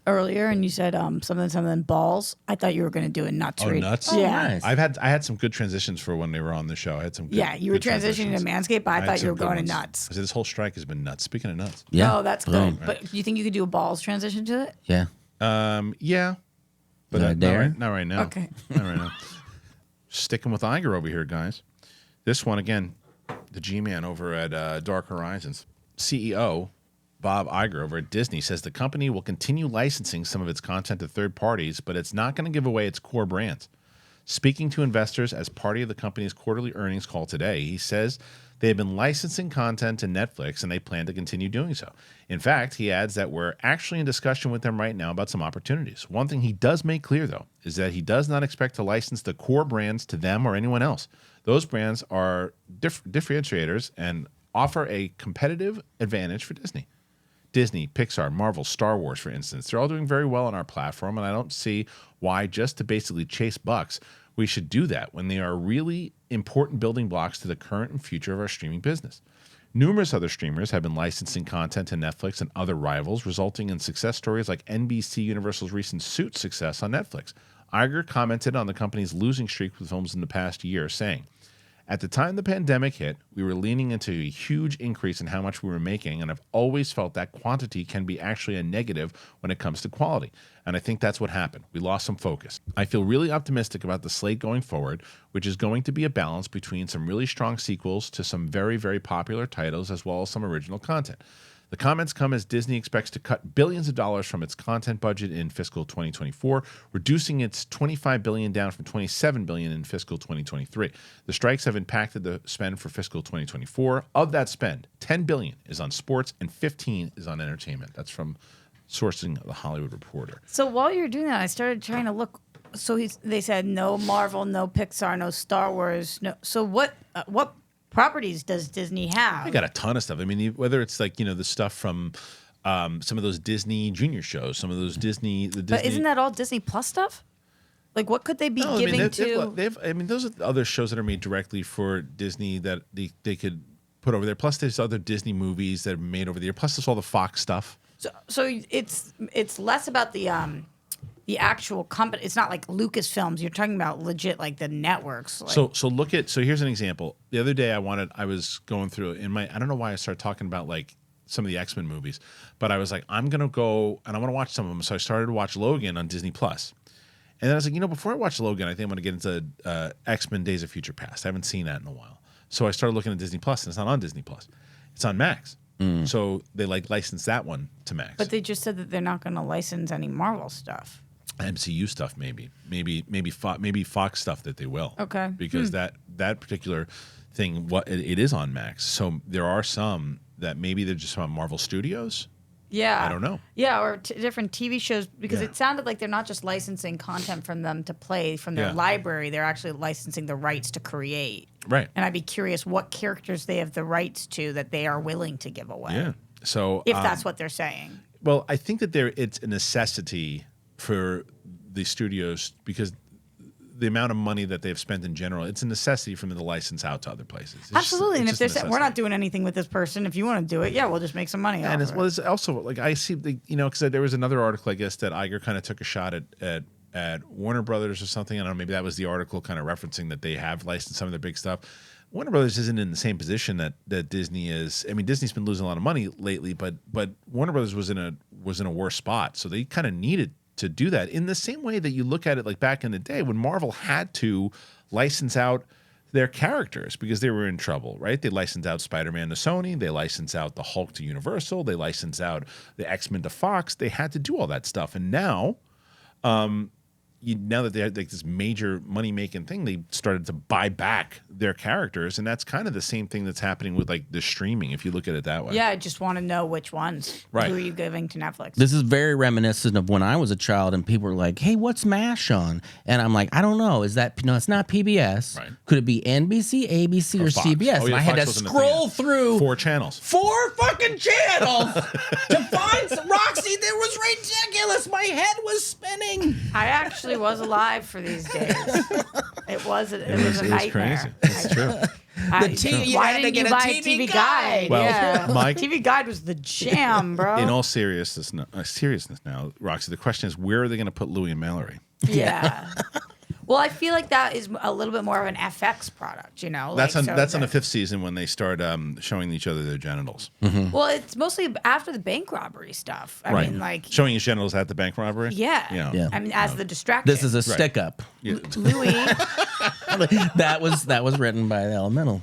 earlier and you said something balls, I thought you were going to do a nuts read. Nuts? Oh, Yeah. nice. I had some good transitions for when they were on the show. I had some good, you were transitioning to Manscaped, but I thought you were going to nuts. I said, this whole strike has been nuts. Speaking of nuts. Yeah. Oh, that's good. Right. But you think you could do a balls transition to it? Yeah. Yeah. But not right now. Okay. Not right now. Sticking with Iger over here, guys. This one, again, the G-Man over at Dark Horizons. CEO Bob Iger over at Disney says the company will continue licensing some of its content to third parties, but it's not going to give away its core brands. Speaking to investors as part of the company's quarterly earnings call today, he says they have been licensing content to Netflix and they plan to continue doing so. In fact, he adds that we're actually in discussion with them right now about some opportunities. One thing he does make clear, though, is that he does not expect to license the core brands to them or anyone else. Those brands are differentiators and offer a competitive advantage for Disney. Disney, Pixar, Marvel, Star Wars, for instance, they're all doing very well on our platform, and I don't see why just to basically chase bucks we should do that when they are really important building blocks to the current and future of our streaming business. Numerous other streamers have been licensing content to Netflix and other rivals, resulting in success stories like NBC Universal's recent Suits success on Netflix. Iger commented on the company's losing streak with films in the past year, saying, "At the time the pandemic hit, we were leaning into a huge increase in how much we were making, and I've always felt that quantity can be actually a negative when it comes to quality. And I think that's what happened. We lost some focus. I feel really optimistic about the slate going forward, which is going to be a balance between some really strong sequels to some very, very popular titles as well as some original content." The comments come as Disney expects to cut billions of dollars from its content budget in fiscal 2024, reducing its $25 billion down from $27 billion in fiscal 2023. The strikes have impacted the spend for fiscal 2024. Of that spend, $10 billion is on sports and $15 billion is on entertainment. That's from sourcing The Hollywood Reporter. So while you're doing that, I started trying to look. So they said no Marvel, no Pixar, no Star Wars. No. So what properties does Disney have? They got a ton of stuff. I mean, whether it's like, the stuff from some of those Disney Junior shows, some of those Disney. But isn't that all Disney Plus stuff? Like, what could they be giving to? Those are other shows that are made directly for Disney that they could put over there. Plus, there's other Disney movies that are made over there. Plus, there's all the Fox stuff. So it's less about the actual company. It's not like Lucasfilms. You're talking about legit like the networks. Like. So here's an example. The other day I was going through I don't know why I started talking about like some of the X-Men movies, but I was like, I'm gonna go and I want to watch some of them. So I started to watch Logan on Disney Plus. And then I was like, before I watch Logan, I think I'm gonna get into X-Men Days of Future Past. I haven't seen that in a while. So I started looking at Disney Plus, and it's not on Disney Plus. It's on Max. So they licensed that one to Max. But they just said that they're not going to license any Marvel stuff. MCU stuff, maybe Fox stuff that they will. Okay. Because that particular thing, it is on Max. So there are some that maybe they're just on Marvel Studios. Yeah. I don't know. Yeah, or different TV shows, because it sounded like they're not just licensing content from them to play from their library. They're actually licensing the rights to create. Right. And I'd be curious what characters they have the rights to that they are willing to give away. Yeah. So if that's what they're saying. Well, I think that it's a necessity for the studios because the amount of money that they've spent in general, it's a necessity for them to license out to other places. Absolutely. And if they're saying, we're not doing anything with this person, if you want to do it, we'll just make some money off of it. Well, it's also, like, I see, because there was another article, I guess, that Iger kind of took a shot at Warner Brothers or something. I don't know, maybe that was the article kind of referencing that they have licensed some of their big stuff. Warner Brothers isn't in the same position that Disney is. I mean, Disney's been losing a lot of money lately, but Warner Brothers was in a worse spot. So they kind of needed to do that in the same way that you look at it like back in the day when Marvel had to license out their characters because they were in trouble, right? They licensed out Spider-Man to Sony. They licensed out the Hulk to Universal. They licensed out the X-Men to Fox. They had to do all that stuff. And now, now that they had like this major money-making thing, they started to buy back their characters, and that's kind of the same thing that's happening with like the streaming, if you look at it that way. Yeah, I just want to know which ones. Right. Who are you giving to Netflix? This is very reminiscent of when I was a child and people were like, hey, what's MASH on? And I'm like, I don't know. Is that, no, it's not PBS. Right. Could it be NBC, ABC, or Fox? CBS? Oh, yeah, and I had Fox to scroll through 4 channels. 4 fucking channels to find some Roxy. That was ridiculous. My head was spinning. I actually was alive for these days. It was a nightmare. Crazy. It's true. Why didn't you buy a TV guide? Well, yeah. Mike, TV guide was the jam, bro. In all seriousness now, Roxy, the question is, where are they going to put Louis and Mallory? Yeah. Well, I feel like that is a little bit more of an FX product, you know. That's on the 5th season when they start showing each other their genitals. Mm-hmm. Well, it's mostly after the bank robbery stuff. I mean, like showing his genitals at the bank robbery. Yeah. I mean, as the distraction. This is a stick up. Yeah. Louis. that was written by the Elemental.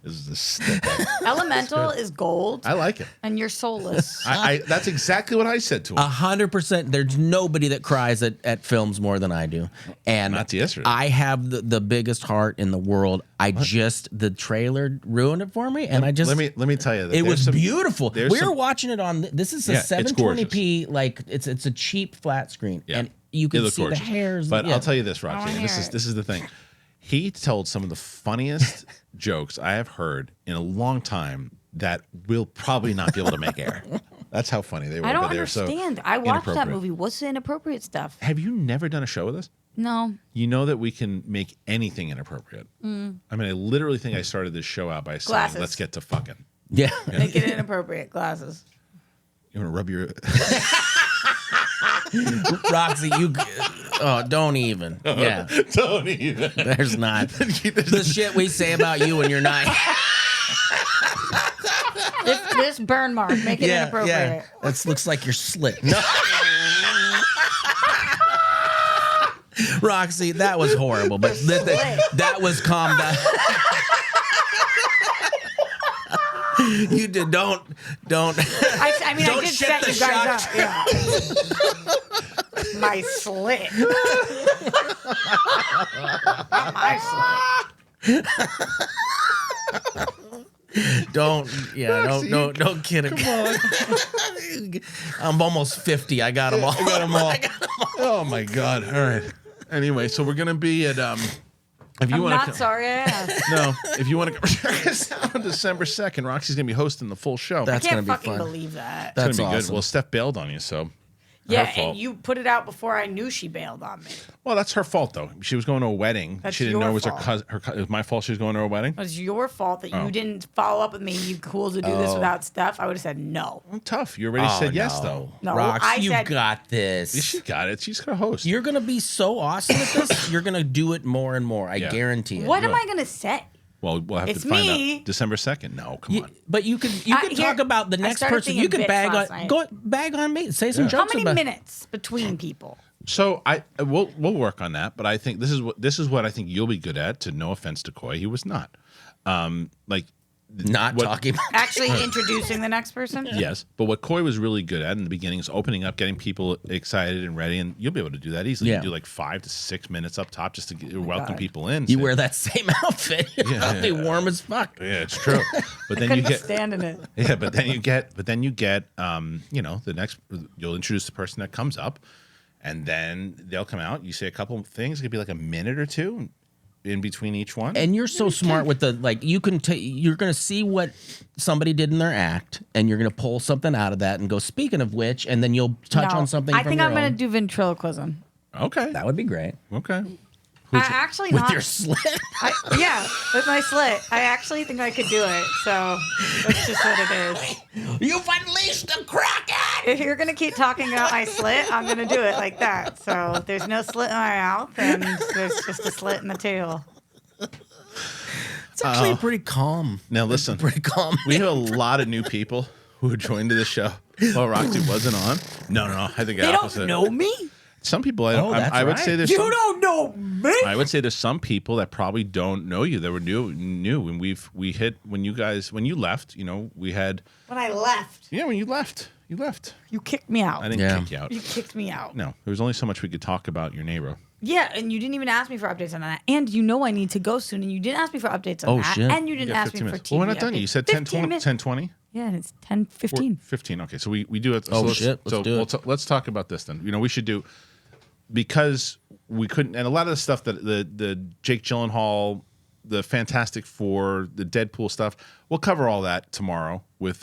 This is a stick up. Elemental is gold. I like it. And you're soulless. That's exactly what I said to him. 100%. There's nobody that cries at films more than I do. And Not yesterday. I have the biggest heart in the world. The trailer ruined it for me. And let me tell you that it was beautiful. We were watching it on, this is a it's 720p, like it's a cheap flat screen. Yeah. And you can see gorgeous. the hairs. But I'll tell you this, Roxy, and this is the thing. He told some of the funniest jokes I have heard in a long time that will probably not be able to make air. That's how funny they were. I don't but they were so understand. I watched that inappropriate. movie. What's the inappropriate stuff? Have you never done a show with us? No. You know that we can make anything inappropriate. I mean, I literally think I started this show out by saying, Glasses. let's get to fucking. Yeah. Make it inappropriate. Glasses. You want to rub your... Roxy, you. Oh, don't even. Yeah. Don't even. There's not. The shit we say about you when you're not. This burn mark, make it inappropriate. That looks like you're slit. No. Roxy, that was horrible, but that was calm down. You did don't. I mean, don't I did shit set the you guys up. Yeah. My slit. Not my slit. Don't kid it. Come on. I'm almost 50. I got them all. Oh my God. All right. Anyway, so we're gonna be at if you I'm want not sorry I asked. No, if you want to check us out on December 2nd, Roxy's gonna be hosting the full show. That's I can't gonna be fucking fun. believe that. It's That's gonna be awesome. good. Well, Steph bailed on you, so Yeah, her fault. and you put it out before I knew she bailed on me. Well, that's her fault though. She was going to a wedding. That's she didn't know your it was fault. it was my fault she was going to a wedding. It was your fault that you didn't follow up with me. You cool to do this without stuff? I would have said no. Well, tough. You already said yes though. No, Rox, I you said got this. Yeah, she got it. She's gonna host. You're gonna be so awesome at this. You're gonna do it more and more. I guarantee it. what am I gonna say? Well, we'll have It's to find me. out December 2nd. No, come on. But you could Here, talk about the I next started person. thinking You could bits bag last on night. bag on me. Say some How jokes many about. minutes between people? So we'll work on that, but I think this is what I think you'll be good at. To no offense to Coy, he was not. Not talking about. Actually introducing the next person? Yes, but what Coy was really good at in the beginning is opening up, getting people excited and ready, and you'll be able to do that easily. Yeah. You do like 5 to 6 minutes up top just to welcome people in. You Say- wear that same outfit. I'll be warm as fuck. Yeah, it's true. But then you Couldn't get stand in it. yeah, but then you get the next you'll introduce the person that comes up, and then they'll come out. You say a couple of things. It could be like a minute or two in between each one. And you're so smart with the you can take. You're gonna see what somebody did in their act, and you're gonna pull something out of that and go. Speaking of which, and then you'll touch No, on something. I from think your I'm going own. to do ventriloquism. Okay. That would be great. Okay. Actually, With not. your slit. Yeah, with my slit. I actually think I could do it. So that's just what it is. You've unleashed the Kraken. If you're gonna keep talking about my slit, I'm gonna do it like that. So if there's no slit in my mouth, and there's just a slit in the tail. It's actually pretty calm. Now listen, Pretty calm. we have a lot of new people who joined the show. Well, Roxy wasn't on. No. I think They opposite. don't know me. Some people. that's I would right. say there's. You some, don't know me. I would say there's some people that probably don't know you that were new, and we hit when you left. You know, we had. When I left, Yeah, when you left. you kicked me out. I didn't Yeah. kick you out. You kicked me out. No, there was only so much we could talk about your neighbor. Yeah, and you didn't even ask me for updates on that. And you know I need to go soon, and you didn't ask me for updates on Oh, that. shit. And you didn't ask me 15 for minutes. TV Well, we're not done updates. yet. You said 15 minutes. 10:20? Yeah, and it's 10:15. 15. Okay, so we do it. Oh, let's, shit. Let's do it. Let's talk about this then. You know, we should do because we couldn't, and a lot of the stuff that the Jake Gyllenhaal, the Fantastic Four, the Deadpool stuff, we'll cover all that tomorrow with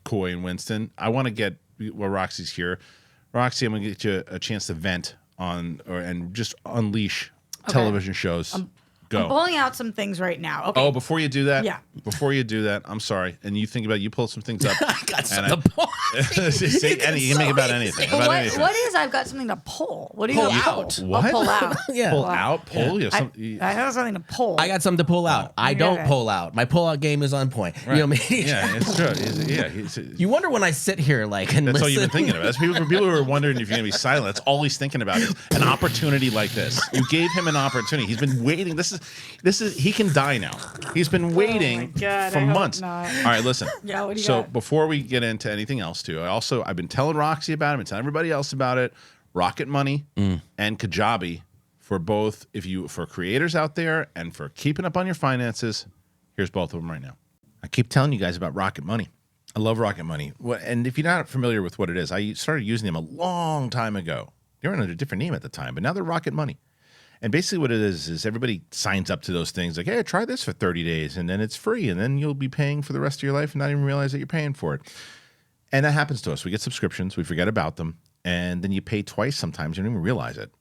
Coy and Winston. I want to get Roxy's here. Roxy, I'm gonna get you a chance to vent on and just unleash television shows. Go. I'm pulling out some things right now. Okay. Oh, before you do that, Yeah. Before you do that, I'm sorry. And you think about you pull some things up. I got and something to pull. Say any, you can make about anything. But About what, anything. what is I've got something to pull? What do you Pull got? out. What? Oh, pull out. Yeah. Pull out, pull. Yeah. I have something to pull. I got something to pull out. I you don't got it. pull out. My pull out game is on point. You know what I mean? Yeah, it's true. You wonder when I sit here like and That's listen. all you've been thinking about. That's people who are wondering if you're going to be silent. That's all he's thinking about is an opportunity like this. You gave him an opportunity. He's been waiting. This is. He can die now. He's been waiting God, for I hope months. not. All right, listen. Yeah, what do you so got? before we get into anything else, too, I've been telling Roxy about it. I've been telling everybody else about it. Rocket Money and KAJABI for both. For creators out there and for keeping up on your finances, here's both of them right now. I keep telling you guys about Rocket Money. I love Rocket Money. And if you're not familiar with what it is, I started using them a long time ago. They were under a different name at the time, but now they're Rocket Money. And basically what it is everybody signs up to those things like, hey, try this for 30 days, and then it's free, and then you'll be paying for the rest of your life and not even realize that you're paying for it. And that happens to us. We get subscriptions, we forget about them, and then you pay twice sometimes. You don't even realize it.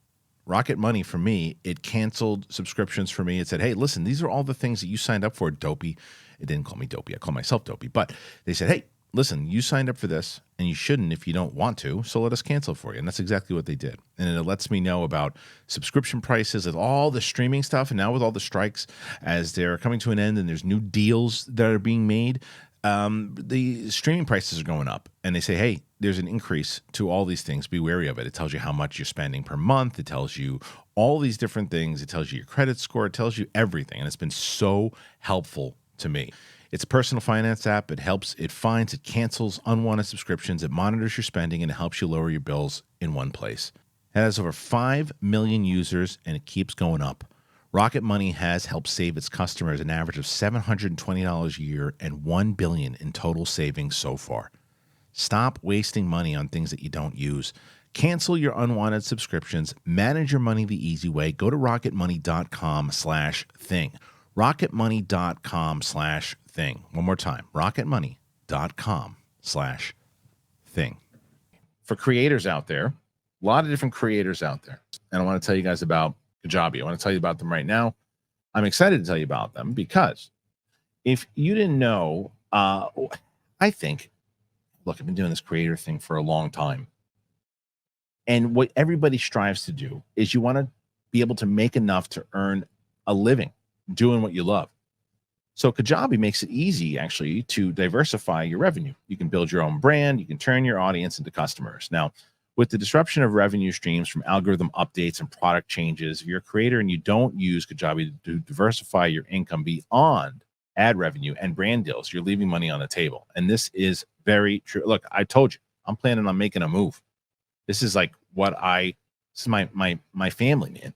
Rocket Money, for me, it canceled subscriptions for me. It said, hey, listen, these are all the things that you signed up for, Dopey. It didn't call me Dopey. I call myself Dopey. But they said, hey, listen, you signed up for this, and you shouldn't if you don't want to, so let us cancel for you. And that's exactly what they did. And it lets me know about subscription prices, of all the streaming stuff, and now with all the strikes, as they're coming to an end and there's new deals that are being made, the streaming prices are going up. And they say, hey, there's an increase to all these things. Be wary of it. It tells you how much you're spending per month. It tells you all these different things. It tells you your credit score. It tells you everything. And it's been so helpful to me. It's a personal finance app. It helps, it finds, it cancels unwanted subscriptions. It monitors your spending, and it helps you lower your bills in one place. It has over 5 million users, and it keeps going up. Rocket Money has helped save its customers an average of $720 a year and $1 billion in total savings so far. Stop wasting money on things that you don't use. Cancel your unwanted subscriptions. Manage your money the easy way. Go to rocketmoney.com/thing. rocketmoney.com/thing. One more time. rocketmoney.com/thing. For creators out there, a lot of different creators out there. And I want to tell you guys about KAJABI. I want to tell you about them right now. I'm excited to tell you about them because if you didn't know, I think, look, I've been doing this creator thing for a long time. And what everybody strives to do is you want to be able to make enough to earn a living doing what you love. So KAJABI makes it easy, actually, to diversify your revenue. You can build your own brand. You can turn your audience into customers. Now, with the disruption of revenue streams from algorithm updates and product changes, if you're a creator and you don't use KAJABI to diversify your income beyond ad revenue and brand deals, you're leaving money on the table. And this is very true. Look, I told you, I'm planning on making a move. This is like this is my family, man.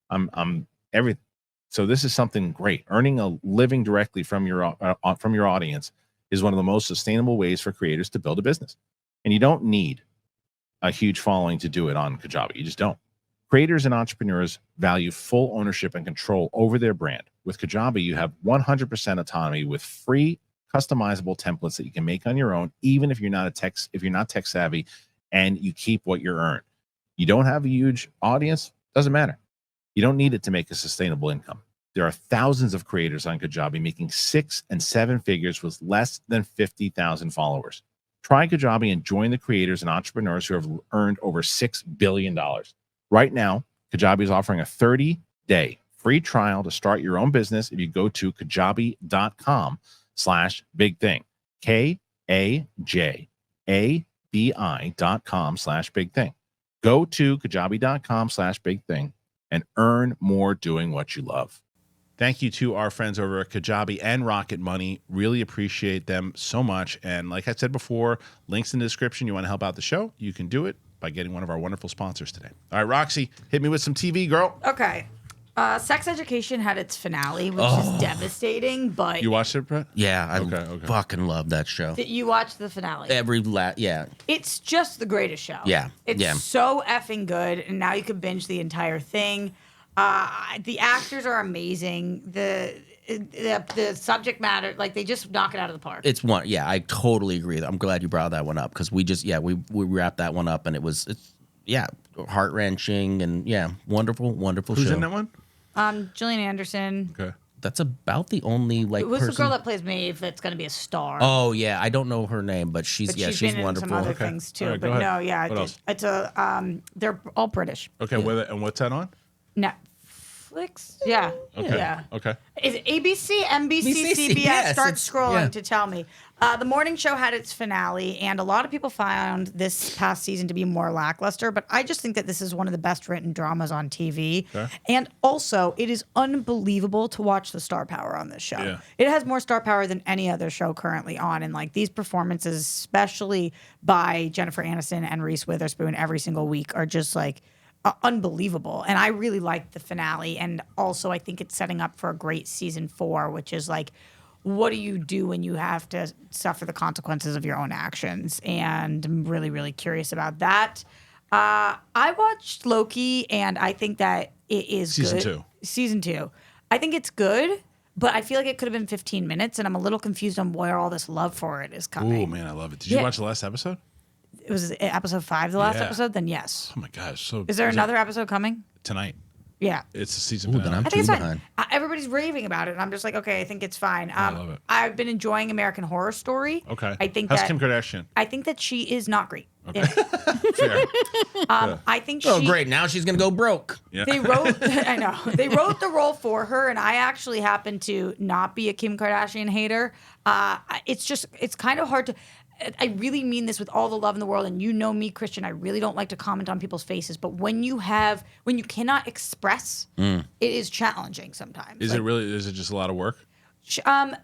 I'm everything. So this is something great. Earning a living directly from your audience is one of the most sustainable ways for creators to build a business. And you don't need a huge following to do it on KAJABI. You just don't. Creators and entrepreneurs value full ownership and control over their brand. With KAJABI, you have 100% autonomy with free customizable templates that you can make on your own, even if you're not tech savvy, and you keep what you earn. You don't have a huge audience, doesn't matter. You don't need it to make a sustainable income. There are thousands of creators on KAJABI making 6 and 7 figures with less than 50,000 followers. Try KAJABI and join the creators and entrepreneurs who have earned over $6 billion. Right now, KAJABI is offering a 30-day free trial to start your own business if you go to kajabi.com/bigthing. KAJABI.com/bigthing. Go to kajabi.com/bigthing and earn more doing what you love. Thank you to our friends over at KAJABI and Rocket Money. Really appreciate them so much. And like I said before, links in the description. You want to help out the show, you can do it by getting one of our wonderful sponsors today. All right, Roxy, hit me with some TV, girl. Okay. Sex Education had its finale, which is devastating, but... You watched it, Brett? Yeah, I fucking love that show. You watched the finale? Yeah. It's just the greatest show. Yeah. It's so effing good, and now you can binge the entire thing. The actors are amazing. The subject matter, like, they just knock it out of the park. It's one, yeah, I totally agree. I'm glad you brought that one up because we wrapped that one up, and it's heart-wrenching and wonderful Who's show. in that one? Gillian Anderson. Okay. That's about the only Who's person. the girl that plays Maeve that's going to be a star? Oh yeah, I don't know her name, but she's been wonderful. in some other things too. All right, but go ahead. no, yeah, What else? it's a they're all British. Okay, and what's that on? Netflix? Yeah. Okay. Yeah. Okay. Is it ABC, NBC, CBS? yes, Start it's- scrolling to tell me. The morning show had its finale, and a lot of people found this past season to be more lackluster, but I just think that this is one of the best written dramas on TV. Okay. And also, it is unbelievable to watch the star power on this show. Yeah. It has more star power than any other show currently on, and like these performances, especially by Jennifer Aniston and Reese Witherspoon every single week, are just like unbelievable. And I really like the finale, and also I think it's setting up for a great season 4, which is like, what do you do when you have to suffer the consequences of your own actions? And I'm really, really curious about that. I watched Loki, and I think that it is Season good. 2. Season 2. I think it's good, but I feel like it could have been 15 minutes, and I'm a little confused on where all this love for it is coming. Oh, man, I love it. Did you watch the last episode? It was episode 5, the last Yeah. episode? Then yes. Oh, my gosh. So Is there another episode coming? tonight? Yeah. It's a season Ooh, then finale. I'm I think it's too fine. behind. Everybody's raving about it, and I'm just like, okay, I think it's fine. I love it. I've been enjoying American Horror Story. Okay. I think How's that Kim Kardashian? I think that she is not great. in it. Fair. I think she. Oh, great. Now she's going to go broke. Yeah. They wrote, I know, they wrote the role for her, and I actually happen to not be a Kim Kardashian hater. It's kind of hard to. I really mean this with all the love in the world, and you know me, Kristian. I really don't like to comment on people's faces, but when you cannot express, it is challenging sometimes. Is it really? Is it just a lot of work?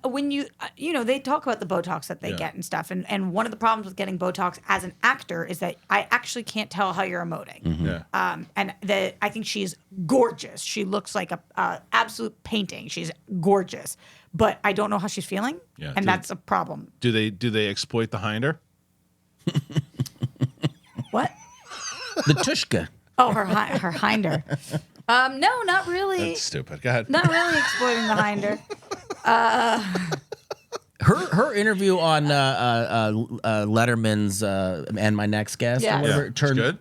When they talk about the Botox that they get and stuff, and one of the problems with getting Botox as an actor is that I actually can't tell how you're emoting. Yeah. And I think she's gorgeous. She looks like a absolute painting. She's gorgeous, but I don't know how she's feeling, and that's a problem. Do they exploit the hinder? What? The Tushka. Oh, her hinder. No, not really. That's stupid. Go ahead. Not really exploiting the hinder. Her interview on Letterman's and My Next Guest Yeah. or whatever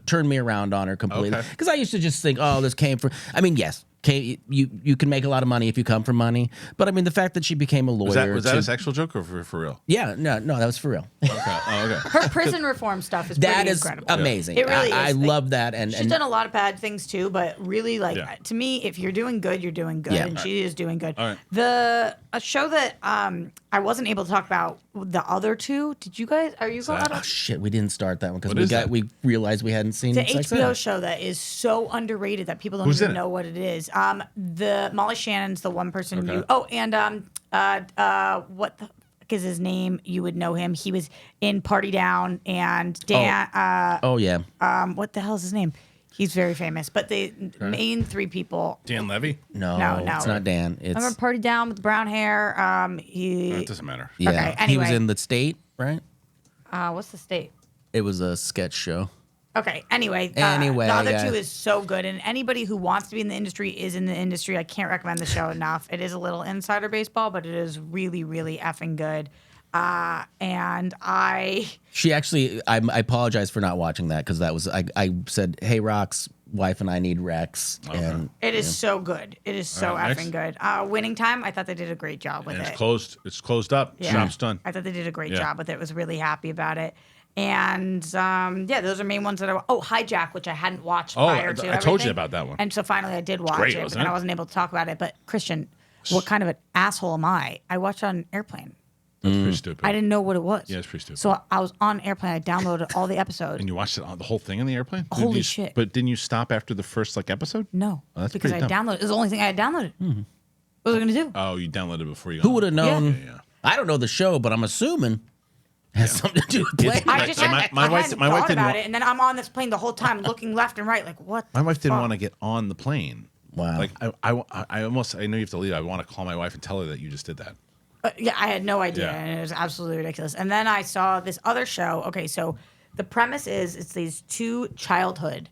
turned me around on her completely. Okay. Because I used to just think, oh, this came from. I mean, yes, you can make a lot of money if you come from money, but I mean the fact that she became a lawyer. Was that a sexual joke or for real? Yeah, no, that was for real. Okay. Oh, okay. Her prison reform stuff is That pretty is incredible. amazing. It really is. I love that. And She's done a lot of bad things too, but really, to me, if you're doing good, you're doing good, Yeah. and she is doing good. All right. A show that I wasn't able to talk about the other two. Did you guys? Are you going? oh shit, we didn't start that one What because is that? we realized we hadn't seen The Sex HBO Ed. show that is so underrated that people don't Who's in even it? know what it is. The Molly Shannon's the one person Okay. you. Oh, and what the fuck is his name? You would know him. He was in Party Down and Dan. Oh yeah. What the hell is his name? He's very famous. But the main three people. Dan Levy? No, No. it's not Dan. Remember It's Party Down with the brown hair? It doesn't matter. yeah. Okay, He was anyway. in The State, right? What's the state? It was a sketch show. Okay. Anyway, the other two is so good, and anybody who wants to be in the industry is in the industry. I can't recommend the show enough. It is a little insider baseball, but it is really, really effing good. And She actually, I apologize for not watching that because that was I said, hey, Rox, wife and I need Rex, and it is so good. It is so All right, effing good. Winning Time. I thought they did a great job with And it. it's closed. It's closed up. Yeah. Shop's done. I thought they did a great Yeah. job with it. Was really happy about it. And those are main ones that Hijack, which I hadn't watched prior to. I told you everything. about that one. And so finally I did watch great, it, but wasn't then it? I wasn't able to talk about it. But Kristian, what kind of an asshole am I? I watched it on an airplane. That's pretty stupid. I didn't know what it was. Yeah, it's pretty stupid. So I was on an airplane. I downloaded all the episodes. And you watched it on the whole thing in the airplane? Holy Did you- shit. But didn't you stop after the first episode? No, Oh, that's because I pretty dumb. downloaded. It was the only thing I had downloaded. What was I going to do? Oh, you downloaded it before you got who on. would have known? Yeah. I don't know the show, but I'm assuming it has something to do with playing. I just my hadn't, wife- I hadn't my wife thought didn't about wa- it, and then I'm on this plane the whole time, looking left and right, like what? My wife didn't fuck? want to get on the plane. Wow. Like I almost I know you have to leave. I want to call my wife and tell her that you just did that. Yeah, I had no idea, Yeah. and it was absolutely ridiculous. And then I saw this other show. Okay, so the premise is it's these two childhood.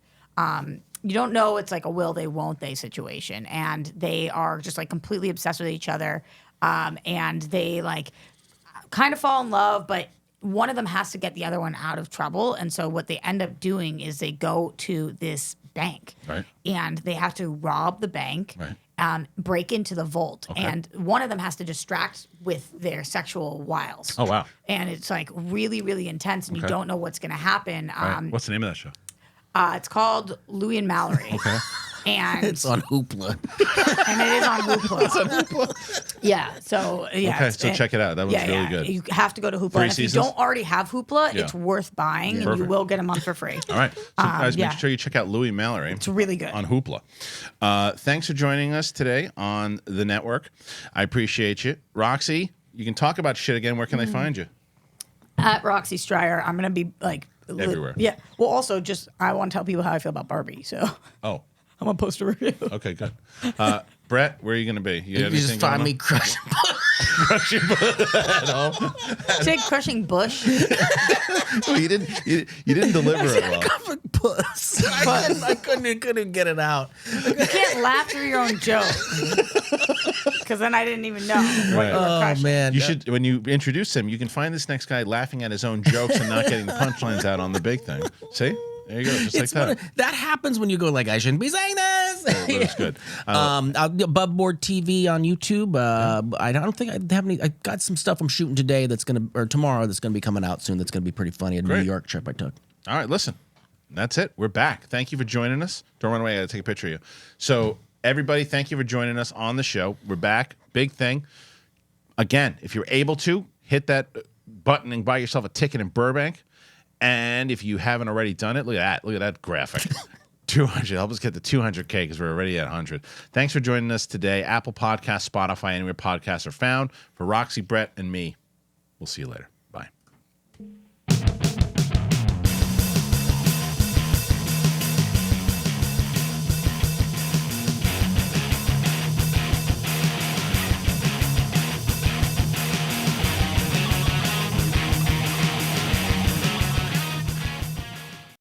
You don't know it's like a will they won't they situation, and they are just like completely obsessed with each other, and they like kind of fall in love, but one of them has to get the other one out of trouble. And so what they end up doing is they go to this bank, Right. and they have to rob the bank. Right. Break into the vault, and one of them has to distract with their sexual wiles. Oh, wow. And it's like really, really intense, and you Okay. don't know what's going to happen. Right. What's the name of that show? It's called Louie and Mallory. Okay. And It's on Hoopla. and it is on Hoopla. Yeah. So yeah. Okay, so check it out. That one's really good. You have to go to Hoopla. 3 And if you seasons? don't already have Hoopla, Yeah. it's worth buying, and you Perfect. will get a month for free. All right. So guys, yeah. make sure you check out Louis Mallory. It's really good. On Hoopla. Thanks for joining us today on the network. I appreciate you. Roxy, you can talk about shit again. Where can they find you? At Roxy Stryer, I'm gonna be like Everywhere. Yeah. Well, also just I want to tell people how I feel about Barbie, so Oh, I'm gonna post a review. okay, good. Brett, where are you going to be? You have just anything find going me crushing. Say crushing bush. on? Well, you didn't deliver it well. Covered puss. I couldn't get it out. You can't laugh through your own joke. Because then I didn't even know. What you were Oh crushing. man, You should, when you introduce him, you can find this next guy laughing at his own jokes and not getting the punchlines out on the big thing. See? There you go. Just like that. That happens when you go like, I shouldn't be saying this. But it's good. Aboveboard TV on YouTube. I don't think I have any. I got some stuff I'm shooting today tomorrow that's gonna be coming out soon. That's gonna be pretty funny. A New York trip I took. All right, listen. That's it. We're back. Thank you for joining us. Don't run away. I got to take a picture of you. So, everybody, thank you for joining us on the show. We're back. Big thing. Again, if you're able to, hit that button and buy yourself a ticket in Burbank. And if you haven't already done it, look at that. Look at that graphic. 200. Help us get to 200K because we're already at 100. Thanks for joining us today. Apple Podcasts, Spotify, anywhere podcasts are found. For Roxy, Brett, and me, we'll see you later.